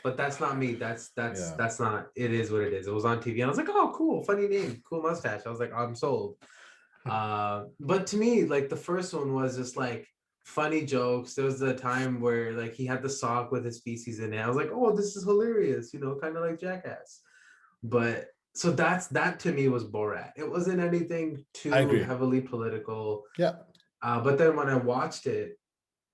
but that's not me. Yeah. That's not. It is what it is. It was on TV, and I was like, oh, cool, funny name, cool mustache. I was like, I'm sold. But to me, like the first one was just like funny jokes. There was the time where like he had the sock with his feces in it. I was like, oh, this is hilarious, kind of like Jackass. But so that to me was Borat. It wasn't anything I too agree. heavily political. Yeah. But then when I watched it,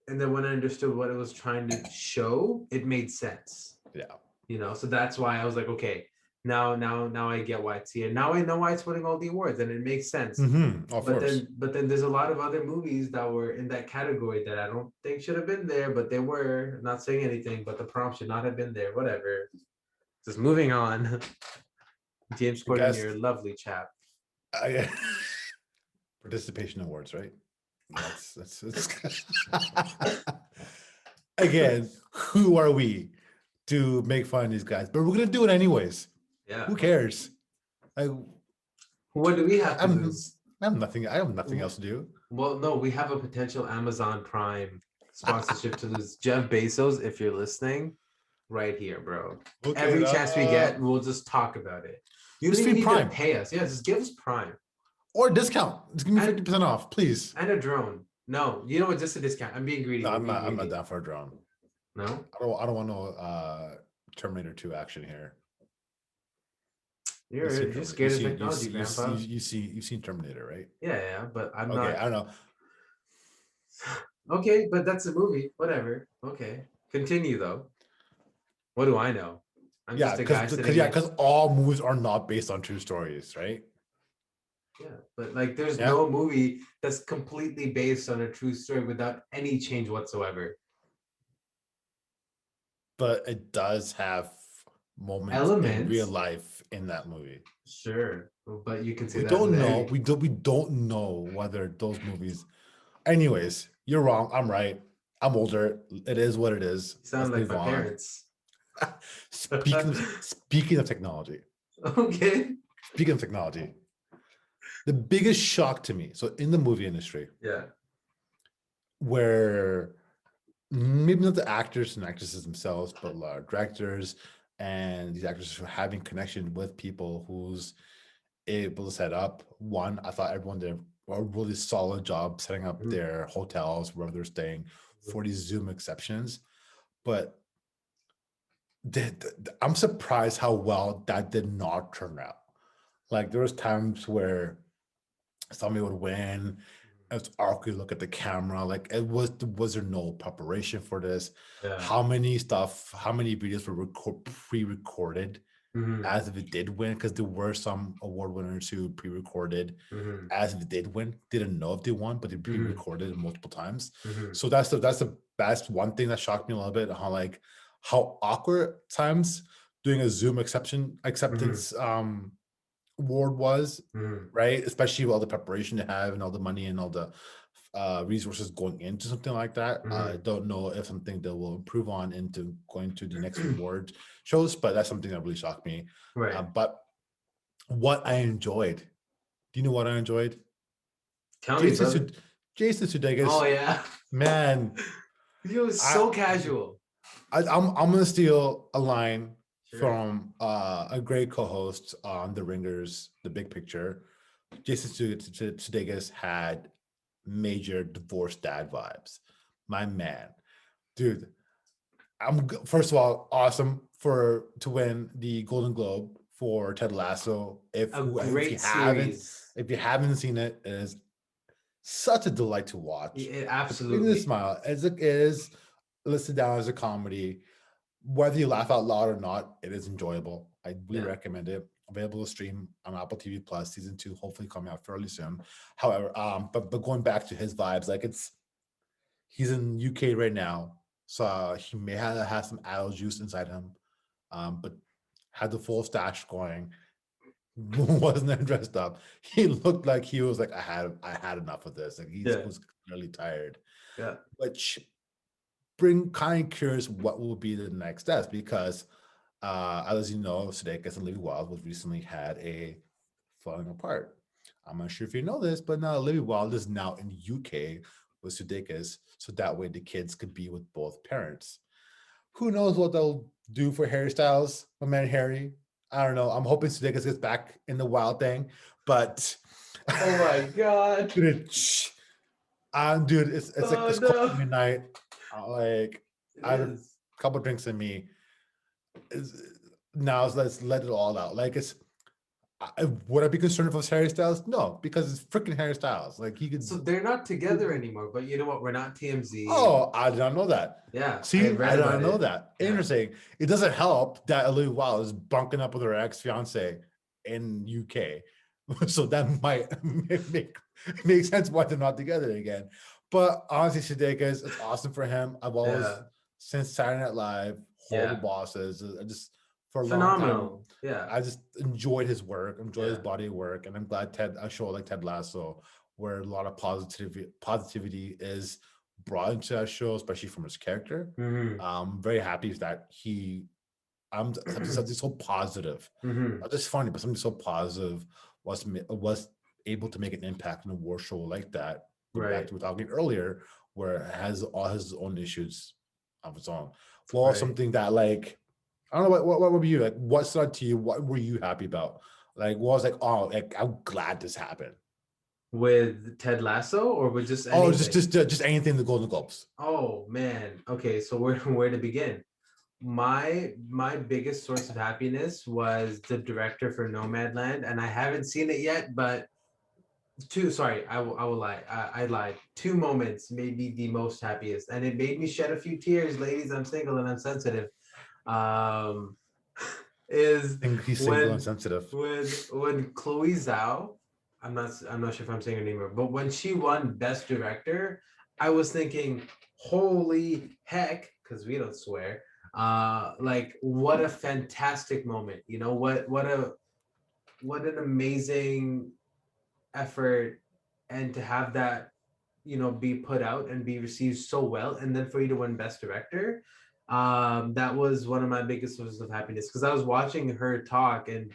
and then when I understood what it was trying to show, it made sense. Yeah. So that's why I was like, okay, now I get why it's here. Now I know why it's winning all the awards, and it makes sense. Of But course. then there's a lot of other movies that were in that category that I don't think should have been there, but they were. I'm not saying anything, but the prompt should not have been there. Whatever. Just moving on. James I Corden, guess you're a lovely chap. I, participation awards, right? That's again. Who are we to make fun of these guys? But we're gonna do it anyways. Yeah. Who cares? I What do we have to I'm lose? I have nothing. I have nothing else to do. Well, no, we have a potential Amazon Prime sponsorship to lose. Jeff Bezos, if you're listening, right here, bro. Okay, Every chance we get, we'll just talk about it. You don't just even stream need to Prime pay us. Yeah, just give us Prime or discount. Just give me and 50% off, please. and a drone. No, you know what? Just a discount. I'm being greedy. No, We're I'm being not. I'm not greedy. down for a drone. No. I don't want no Terminator 2 action here. You're scared of technology, You Grandpa. you've seen Terminator, right? Yeah, but I'm Okay, not. I don't know. Okay, but that's a movie. Whatever. Okay. Continue though. What do I know? I'm Yeah, just a guy because sitting yeah, here. because all movies are not based on true stories, right? Yeah, but like there's Yeah, no movie that's completely based on a true story without any change whatsoever. but it does have moments in real Elements, life in that movie. sure, but you can say We that don't with know. any. We don't know whether those movies. Anyways, you're wrong. I'm right. I'm older. It is what it is. You sound Let's like move my on. parents. Speaking of technology, Okay. speaking of technology, the biggest shock to me. So in the movie industry, Yeah. where maybe not the actors and actresses themselves, but directors and these actors are having connection with people who's able to set up. One, I thought everyone did a really solid job setting up Mhm. their hotels wherever they're staying for these Zoom exceptions. But I'm surprised how well that did not turn out. Like there was times where somebody would win. It's awkward to look at the camera. Like was there no preparation for this? Yeah. How many videos were pre-recorded Hmm. as if it did win? Because there were some award winners who pre-recorded Hmm. as if it did win. Didn't know if they won, but they Hmm. pre-recorded it multiple times. Hmm. So that's one thing that shocked me a little bit. How awkward times doing a Zoom Hmm. acceptance award was, Mhm. right? Especially with all the preparation they have and all the money and all the resources going into something like that. I Mhm. don't know if something they will improve on into going to the next award shows, but that's something that really shocked me. Right. But what I enjoyed, do you know what I enjoyed? Tell me, Jason brother. Jason Oh Sudeikis, yeah. man, He was I, so casual. I'm gonna steal a line Sure. from a great co-host on The Ringers, The Big Picture. Jason Sudeikis had major divorced dad vibes. My man, dude. First of all awesome for to win the Golden Globe for Ted Lasso. A great series. If you haven't seen it, it is such a delight to watch. It brings me a Absolutely. smile as it is listed down as a comedy. Whether you laugh out loud or not, it is enjoyable. I really Yeah. recommend it. Available to stream on Apple TV Plus. Season 2 hopefully coming out fairly soon. However, but going back to his vibes, like he's in UK right now, so he may have some adult juice inside him, but had the full stash going. Wasn't that dressed up? He looked like he was like, I had enough of this. Like he Yeah. was clearly tired, Yeah. which bring kind of curious what will be the next steps because as you know, Sudeikis and Olivia Wilde was recently had a falling apart. I'm not sure if you know this, but now Olivia Wilde is now in UK with Sudeikis, so that way the kids could be with both parents. Who knows what they'll do for hairstyles, my man Harry? I don't know. I'm hoping Sudeikis gets back in the Wild thing, but Oh my god. dude, dude, Oh it's cold no. midnight. Like It I have a is. couple drinks in me. Now let's let it all out. Like would I be concerned if it was Harry Styles? No, because it's freaking Harry Styles. Like he could. So they're not together anymore, but you know what? We're not TMZ. Oh, I did not know that. Yeah, I See, I read did not about know it. that. Yeah. Interesting. It doesn't help that Olivia Wilde is bunking up with her ex fiance in UK, so that might make sense why they're not together again. But honestly, Sudeikis, it's awesome for him. I've always Yeah. since Saturday Night Live, Horrible Yeah. Bosses. I just for a long time, Phenomenal. Yeah. I just enjoyed his work, enjoyed his Yeah. body of work, and I'm glad a show like Ted Lasso, where a lot of positivity is brought into that show, especially from his character. Hmm. I'm very happy that something so positive, Hmm. not just funny, but something so positive was able to make an impact in a war show like that. Going back Right. to what we were talking earlier, where it has all his own issues of its own. Well, Right. something that like I don't know what were you like? What stood out to you? What were you happy about? Like, what was like? Oh, like I'm glad this happened. With Ted Lasso or with just Oh, anything? just anything in the Golden Globes. Oh man. Okay, so where to begin? My biggest source of happiness was the director for Nomadland, and I haven't seen it yet, but I will lie. I lied. Two moments made me the most happiest, and it made me shed a few tears, ladies. I'm single and I'm sensitive. Um, is And he's single and when sensitive. when Chloe Zhao, I'm not sure if I'm saying her name right, but when she won Best Director, I was thinking, holy heck, because we don't swear. Like what a fantastic moment. You know what an amazing effort, and to have that be put out and be received so well, and then for you to win Best Director, that was one of my biggest sources of happiness, because I was watching her talk, and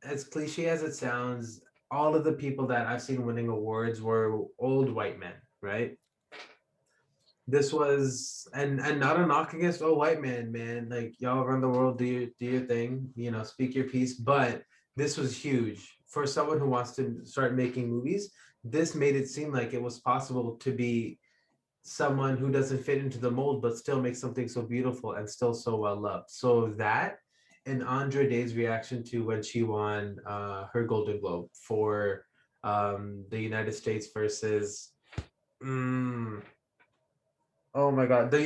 as cliche as it sounds, all of the people that I've seen winning awards were old white men, right? This was, and not a knock against old white men, man. Like y'all around the world, do your thing, speak your piece. But this was huge for someone who wants to start making movies. This made it seem like it was possible to be someone who doesn't fit into the mold, but still make something so beautiful and still so well loved. So that, and Andre Day's reaction to when she won her Golden Globe for the United States versus. Mm, oh my God, the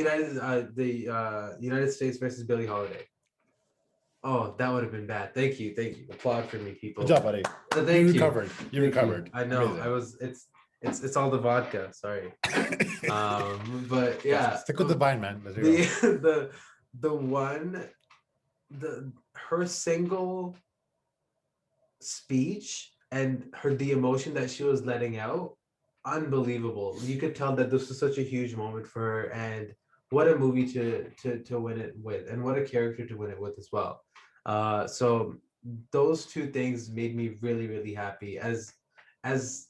United States versus Billie Holiday. Oh, that would have been bad. Thank you, thank you. Applaud for me, Good people. job, buddy. You Thank you. recovered. You Thank you. recovered. I know. I Amazing. was. It's all the vodka. Sorry. But Yeah, yeah, stick with the vine, man. There you the go. the one, her single speech and the emotion that she was letting out, unbelievable. You could tell that this was such a huge moment for her, and what a movie to win it with, and what a character to win it with as well. So those two things made me really really happy. As as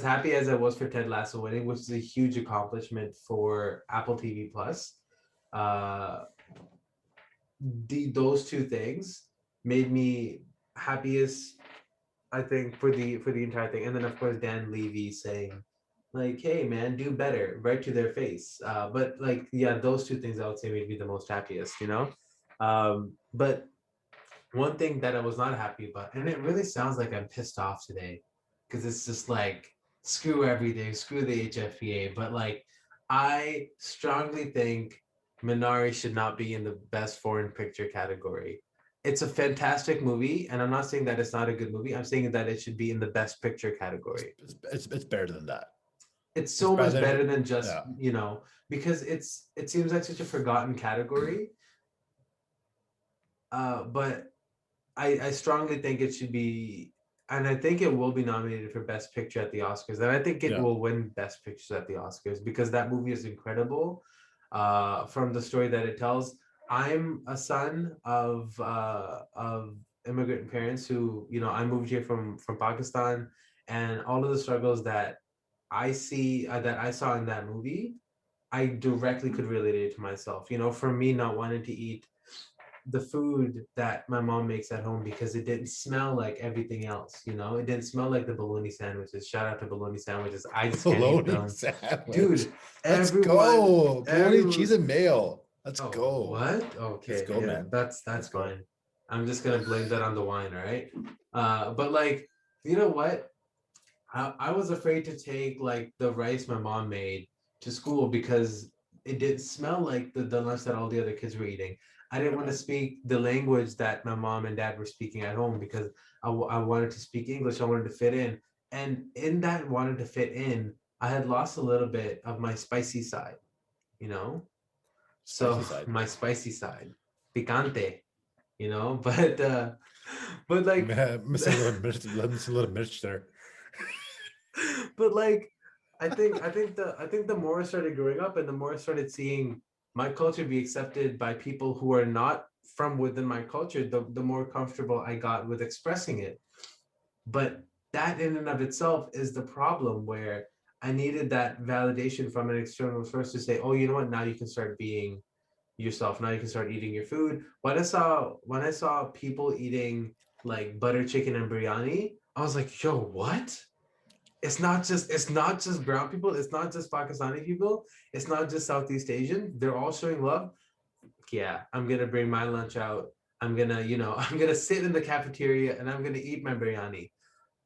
happy as I was for Ted Lasso winning, which is a huge accomplishment for Apple TV Plus. Uh, those two things made me happiest, I think, for the entire thing. And then of course Dan Levy saying like, "Hey man, do better," right to their face. But like, yeah, those two things I would say made me the most happiest. But one thing that I was not happy about, and it really sounds like I'm pissed off today, because it's just like screw everything, screw the HFPA. But like, I strongly think Minari should not be in the best foreign picture category. It's a fantastic movie, and I'm not saying that it's not a good movie. I'm saying that it should be in the best picture category. It's better than that. It's It's so much better. better than just, Yeah. because it seems like such a forgotten category. But I strongly think it should be, and I think it will be nominated for Best Picture at the Oscars, and I think it Yeah. will win Best Pictures at the Oscars because that movie is incredible. From the story that it tells, I'm a son of immigrant parents who, I moved here from Pakistan, and all of the struggles that that I saw in that movie, I directly could relate it to myself. For me, not wanting to eat the food that my mom makes at home because it didn't smell like everything else. It didn't smell like the bologna sandwiches. Shout out to bologna sandwiches. I just can't eat Bologna them, sandwich. dude. Let's Everyone, go. Bologna, cheese, everyone. and mayo. Let's Oh, go. what? Let's Okay, go, yeah, man. that's Let's go. fine. I'm just gonna blame that on the wine, all right? But like, you know what? I was afraid to take like the rice my mom made to school because it didn't smell like the lunch that all the other kids were eating. I didn't want to Yeah. speak the language that my mom and dad were speaking at home because I wanted to speak English. I wanted to fit in. And in that wanted to fit in, I had lost a little bit of my spicy side, you know? So Spicy side. my spicy side, picante, but like, Missing a little missing a little Mitch there. but like, I think the more I started growing up and the more I started seeing my culture be accepted by people who are not from within my culture, the more comfortable I got with expressing it. But that in and of itself is the problem, where I needed that validation from an external source to say, oh, you know what, now you can start being yourself. Now you can start eating your food. When I saw people eating like butter chicken and biryani, I was like, yo, what? It's not just brown people, it's not just Pakistani people, it's not just Southeast Asian. They're all showing love. Yeah, I'm gonna bring my lunch out. I'm gonna, I'm gonna sit in the cafeteria and I'm gonna eat my biryani.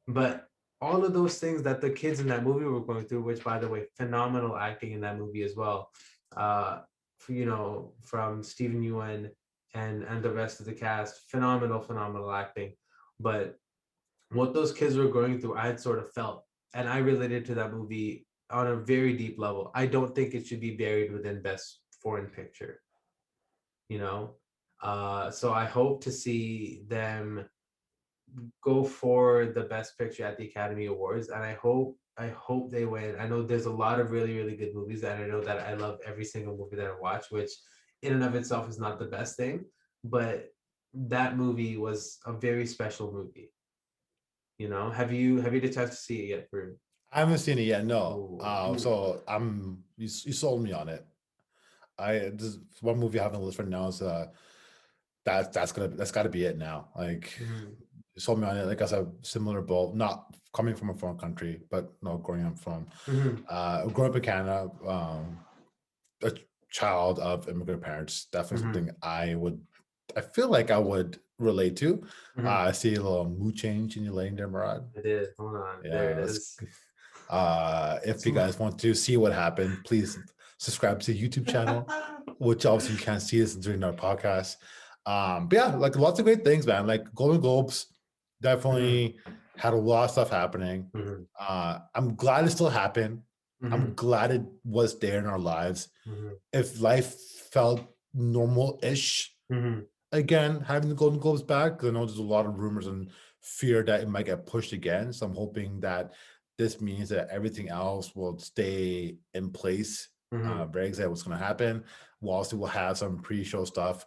But all of those things that the kids in that movie were going through, which by the way, phenomenal acting in that movie as well. Uh, from Stephen Ewan and the rest of the cast, phenomenal acting. But what those kids were going through, I had sort of felt, and I related to that movie on a very deep level. I don't think it should be buried within Best Foreign Picture, you know. So I hope to see them go for the Best Picture at the Academy Awards, and I hope they win. I know there's a lot of really really good movies, and I know that I love every single movie that I watch, which in and of itself is not the best thing, but that movie was a very special movie. Have you had a chance to see it yet, Bruce? I haven't seen it yet. No. Oh, So you sold me on it. This one movie I have on the list right now is that's gotta be it now. Like mhm, you sold me on it. Like I said, similar boat, not coming from a foreign country, but no, mhm, growing up in Canada, a child of immigrant parents, definitely mhm, something I feel like I would relate to. mhm. I see a little mood change in your lane there, Murad. It is. Hold on. There it Yeah, that's is. if It's you my- guys want to see what happened, please subscribe to the YouTube channel, which obviously you can't see this during our podcast. But yeah, like lots of great things, man. Like Golden Globes Mhm, definitely had a lot of stuff happening. mhm, I'm glad it still happened. I'm mhm, glad it was there in our lives. mhm, If life felt normal-ish, mhm. again, having the Golden Globes back, because I know there's a lot of rumors and fear that it might get pushed again. So I'm hoping that this means that everything else will stay in place. Hmm. Very excited what's going to happen. We'll also will have some pre-show stuff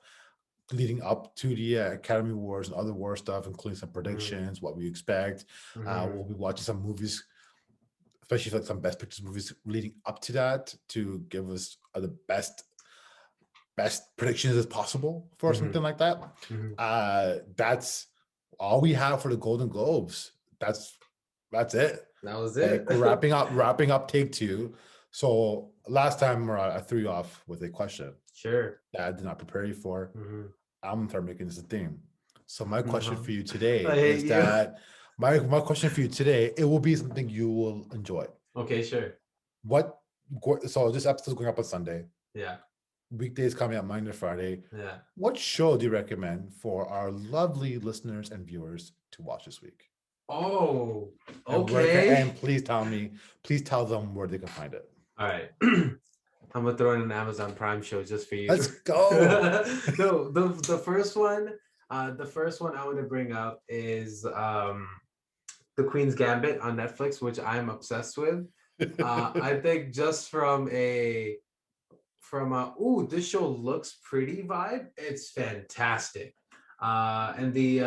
leading up to the Academy Awards and other war stuff, including some Hmm. predictions, what we expect. We'll Hmm. be watching some movies, especially like some Best Pictures movies leading up to that, to give us the best predictions as possible for Hmm. something like that. Hmm. That's all we have for the Golden Globes. That's it. That was Like it. we're wrapping up take two. So last time I threw you off with a question Sure. that I did not prepare you for. Hmm. I'm gonna start making this a theme. So my question No. for you today I hate is you. that my question for you today, it will be something you will enjoy. Okay, sure. What so this episode's going up on Sunday. Yeah. Weekdays coming out Monday to Friday. Yeah. What show do you recommend for our lovely listeners and viewers to watch this week? Oh, And where can okay. and please tell them where they can find it. All right. I'm gonna throw in an Amazon Prime show just for you. Let's go. No, the first one I want to bring up is The Queen's Gambit on Netflix, which I'm obsessed with. I think just from a ooh, this show looks pretty vibe, it's fantastic. And the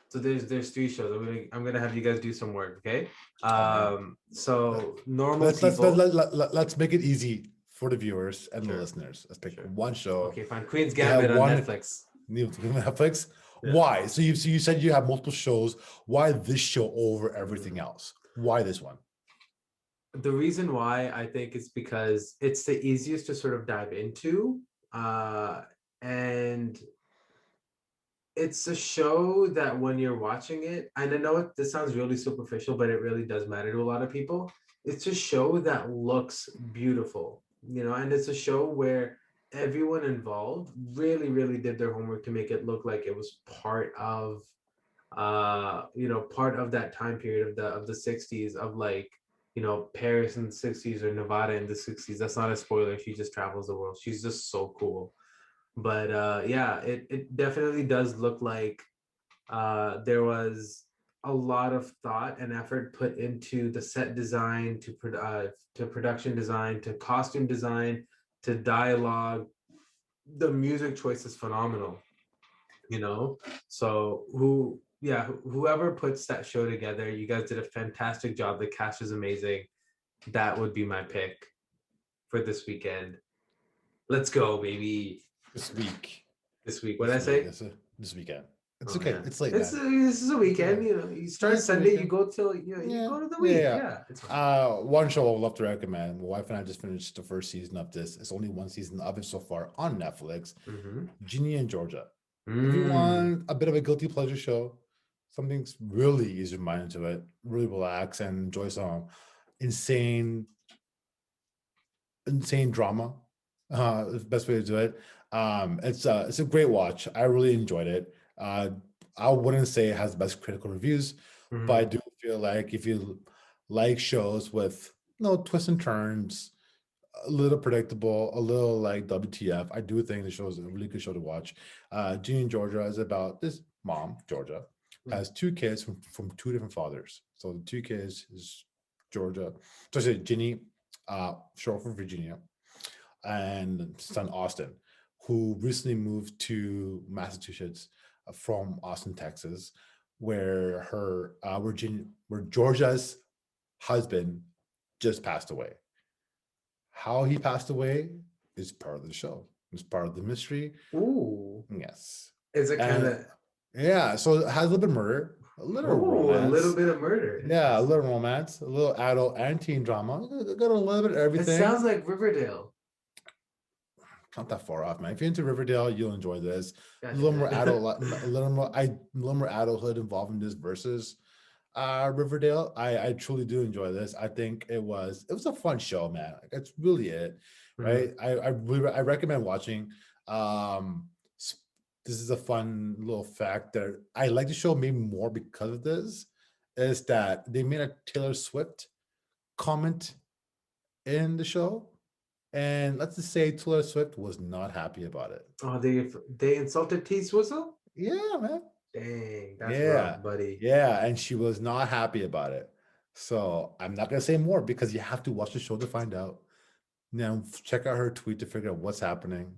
so there's three shows. I'm gonna have you guys do some work, okay? Oh man. So normal people. Let's make it easy for the viewers and the Sure, listeners. Let's pick sure. one show. Okay, fine. Queen's They have Gambit on one Netflix. new Netflix. Yeah. Why? So you said you have multiple shows. Why this show over everything else? Why this one? The reason why I think is because it's the easiest to sort of dive into. And it's a show that when you're watching it, and I know this sounds really superficial, but it really does matter to a lot of people. It's a show that looks beautiful, and it's a show where everyone involved really, really did their homework to make it look like it was part of that time period of the 60s, of like, Paris in the 60s or Nevada in the 60s. That's not a spoiler. She just travels the world. She's just so cool. But yeah, it definitely does look like there was a lot of thought and effort put into the set design, to production design, to costume design, to dialogue. The music choice is phenomenal, so whoever puts that show together, you guys did a fantastic job. The cast is amazing. That would be my pick for this weekend. Let's go, baby. This week. This week, what did I say? This weekend. It's Oh okay. man, It's late, it's man. this is a weekend. Yeah. You Yeah, start it's a Sunday, you weekend. go till you Yeah. go to the Yeah. week. Yeah. Yeah, it's fine. One show I would love to recommend. My wife and I just finished the first season of this. It's only one season of it so far on Netflix. Mm-hmm. Ginny and Georgia. If you Mm. want a bit of a guilty pleasure show, something's really easy to mind into it, really relax and enjoy some insane, insane drama. Is the best way to do it. It's a great watch. I really enjoyed it. I wouldn't say it has the best critical reviews, but I Mm-hmm. do feel like if you like shows with twists and turns, a little predictable, a little like WTF. I do think the show is a really good show to watch. Ginny and Georgia is about this mom, Georgia, has two kids from two different fathers. So the two kids is Georgia, so I say Ginny, short for Virginia, and son Austin, who recently moved to Massachusetts from Austin, Texas, where where Georgia's husband just passed away. How he passed away is part of the show. It's part of the mystery. Ooh, Yes. is it kind And of? yeah, so it has a little bit of murder, a little Oh, a little romance. bit of murder. Yeah, a Interesting. little romance, a little adult and teen drama. Got a little bit of It everything. sounds like Riverdale. Not that far off, man. If you're into Riverdale, you'll enjoy this. A little more adult, Gotcha. a little more adulthood involved in this versus Riverdale. I truly do enjoy this. I think it was a fun show, man. Like, that's really it, Mhm. right? I recommend watching. Um, s- this is a fun little fact that I like the show maybe more because of this. Is that they made a Taylor Swift comment in the show, And let's just say Taylor Swift was not happy about it. Oh, they insulted T Swizzle? Yeah, man. Dang, that's Yeah. rough, buddy. Yeah. And she was not happy about it. So I'm not going to say more because you have to watch the show to find out. Now, check out her tweet to figure out what's happening.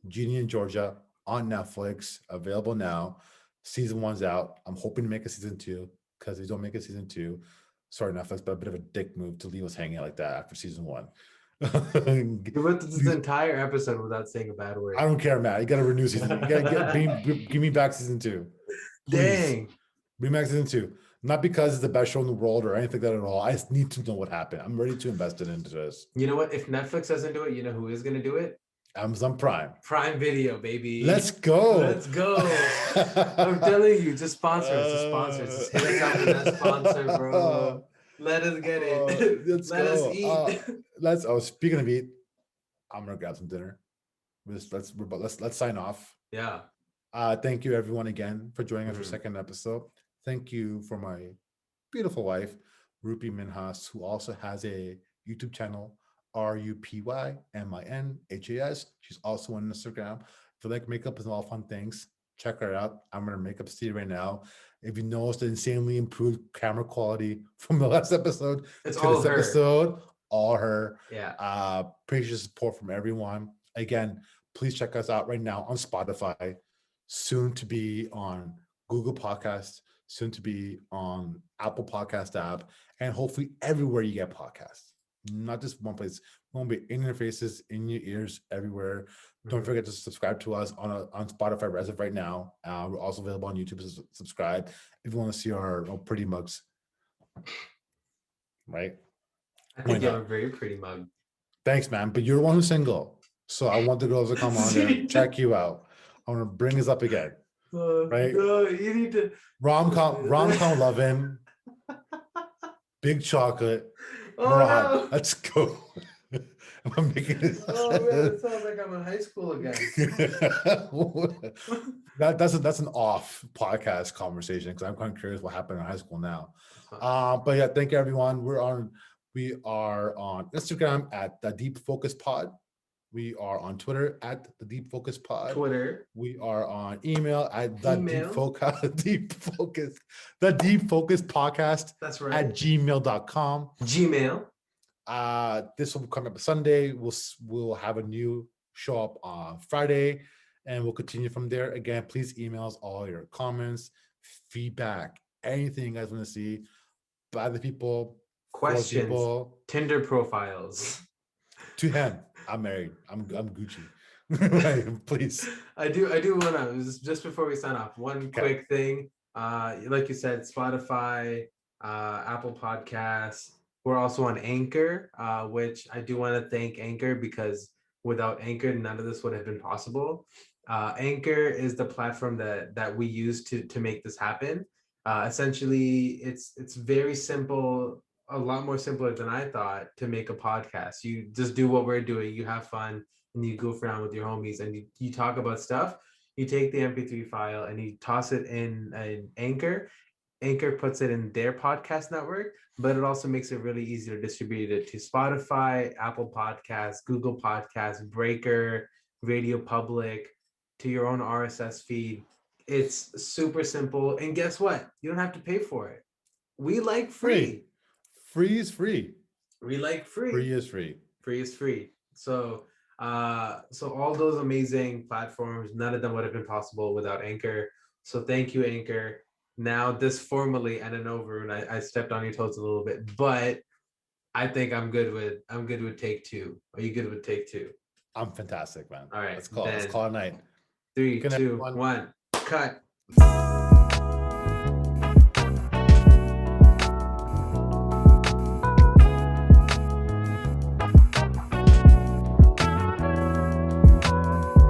Genie in Georgia on Netflix, available now. Season 1's out. I'm hoping to make a season 2 because if they don't make a season 2, sorry, Netflix, but a bit of a dick move to leave us hanging like that after season 1. You went through this entire episode without saying a bad word. I don't care, Matt. You got to renew season. You got to give me back season 2. Please. Dang. Bring back season 2. Not because it's the best show in the world or anything like that at all. I just need to know what happened. I'm ready to invest into this. You know what? If Netflix doesn't do it, you know who is going to do it? Amazon Prime. Prime Video, baby. Let's go. Let's go. I'm telling you, just sponsor us. Just sponsor us. Just hit us up with that sponsor, bro. Let us get it. Let us eat. Speaking of eat, I'm gonna grab some dinner. Let's sign off. Yeah. Thank you everyone again for joining us for second episode. Thank you for my beautiful wife, Rupi Minhas, who also has a YouTube channel, RUPYMINHAS. She's also on Instagram. If you like makeup and all fun things, check her out. I'm gonna makeup see right now. If you noticed the insanely improved camera quality from the last episode it's to all this her. episode, all her. Yeah. Appreciate support from everyone. Again, please check us out right now on Spotify, soon to be on Google Podcasts, soon to be on Apple Podcast app, and hopefully everywhere you get podcasts. Not just one place. We won't be in your faces, in your ears, everywhere. Don't forget to subscribe to us on Spotify as of right now. We're also available on YouTube. So subscribe if you want to see our pretty mugs. Right? I think you have a very pretty mug. Thanks, man. But you're the one who's single. So I want the girls to come on there and check you out. I want to bring this up again. Right? You need to rom-com loving, big chocolate. Oh, no. Let's go. I'm making it. Oh man, it sounds like I'm in high school again. That's an off podcast conversation because I'm kind of curious what happened in high school now. But yeah, thank you everyone. We are on Instagram at the Deep Focus Pod. We are on Twitter at the Deep Focus Pod. Twitter. We are on email at the Deep Focus Podcast. That's right. At gmail.com. Gmail. This will come up Sunday. We'll have a new show up on Friday, and we'll continue from there. Again, please email us all your comments, feedback, anything you guys want to see. By the people, questions, people, Tinder profiles. To him. I'm married. I'm Gucci. Right, please. I do want to just before we sign off, one quick thing. Like you said, Spotify, Apple Podcasts. We're also on Anchor, which I do want to thank Anchor because without Anchor, none of this would have been possible. Anchor is the platform that we use to make this happen. Essentially, it's very simple. A lot more simpler than I thought to make a podcast. You just do what we're doing. You have fun and you goof around with your homies and you talk about stuff. You take the MP3 file and you toss it in an Anchor. Anchor puts it in their podcast network, but it also makes it really easy to distribute it to Spotify, Apple Podcasts, Google Podcasts, Breaker, Radio Public, to your own RSS feed. It's super simple. And guess what? You don't have to pay for it. We like free. Free is free. We like free. Free is free. Free is free. So all those amazing platforms, none of them would have been possible without Anchor. So thank you, Anchor. Now this formally ended over, and I stepped on your toes a little bit, but I think I'm good with take two. Are you good with take two? I'm fantastic, man. All right. Let's call it a night. 3, 2, 1, cut.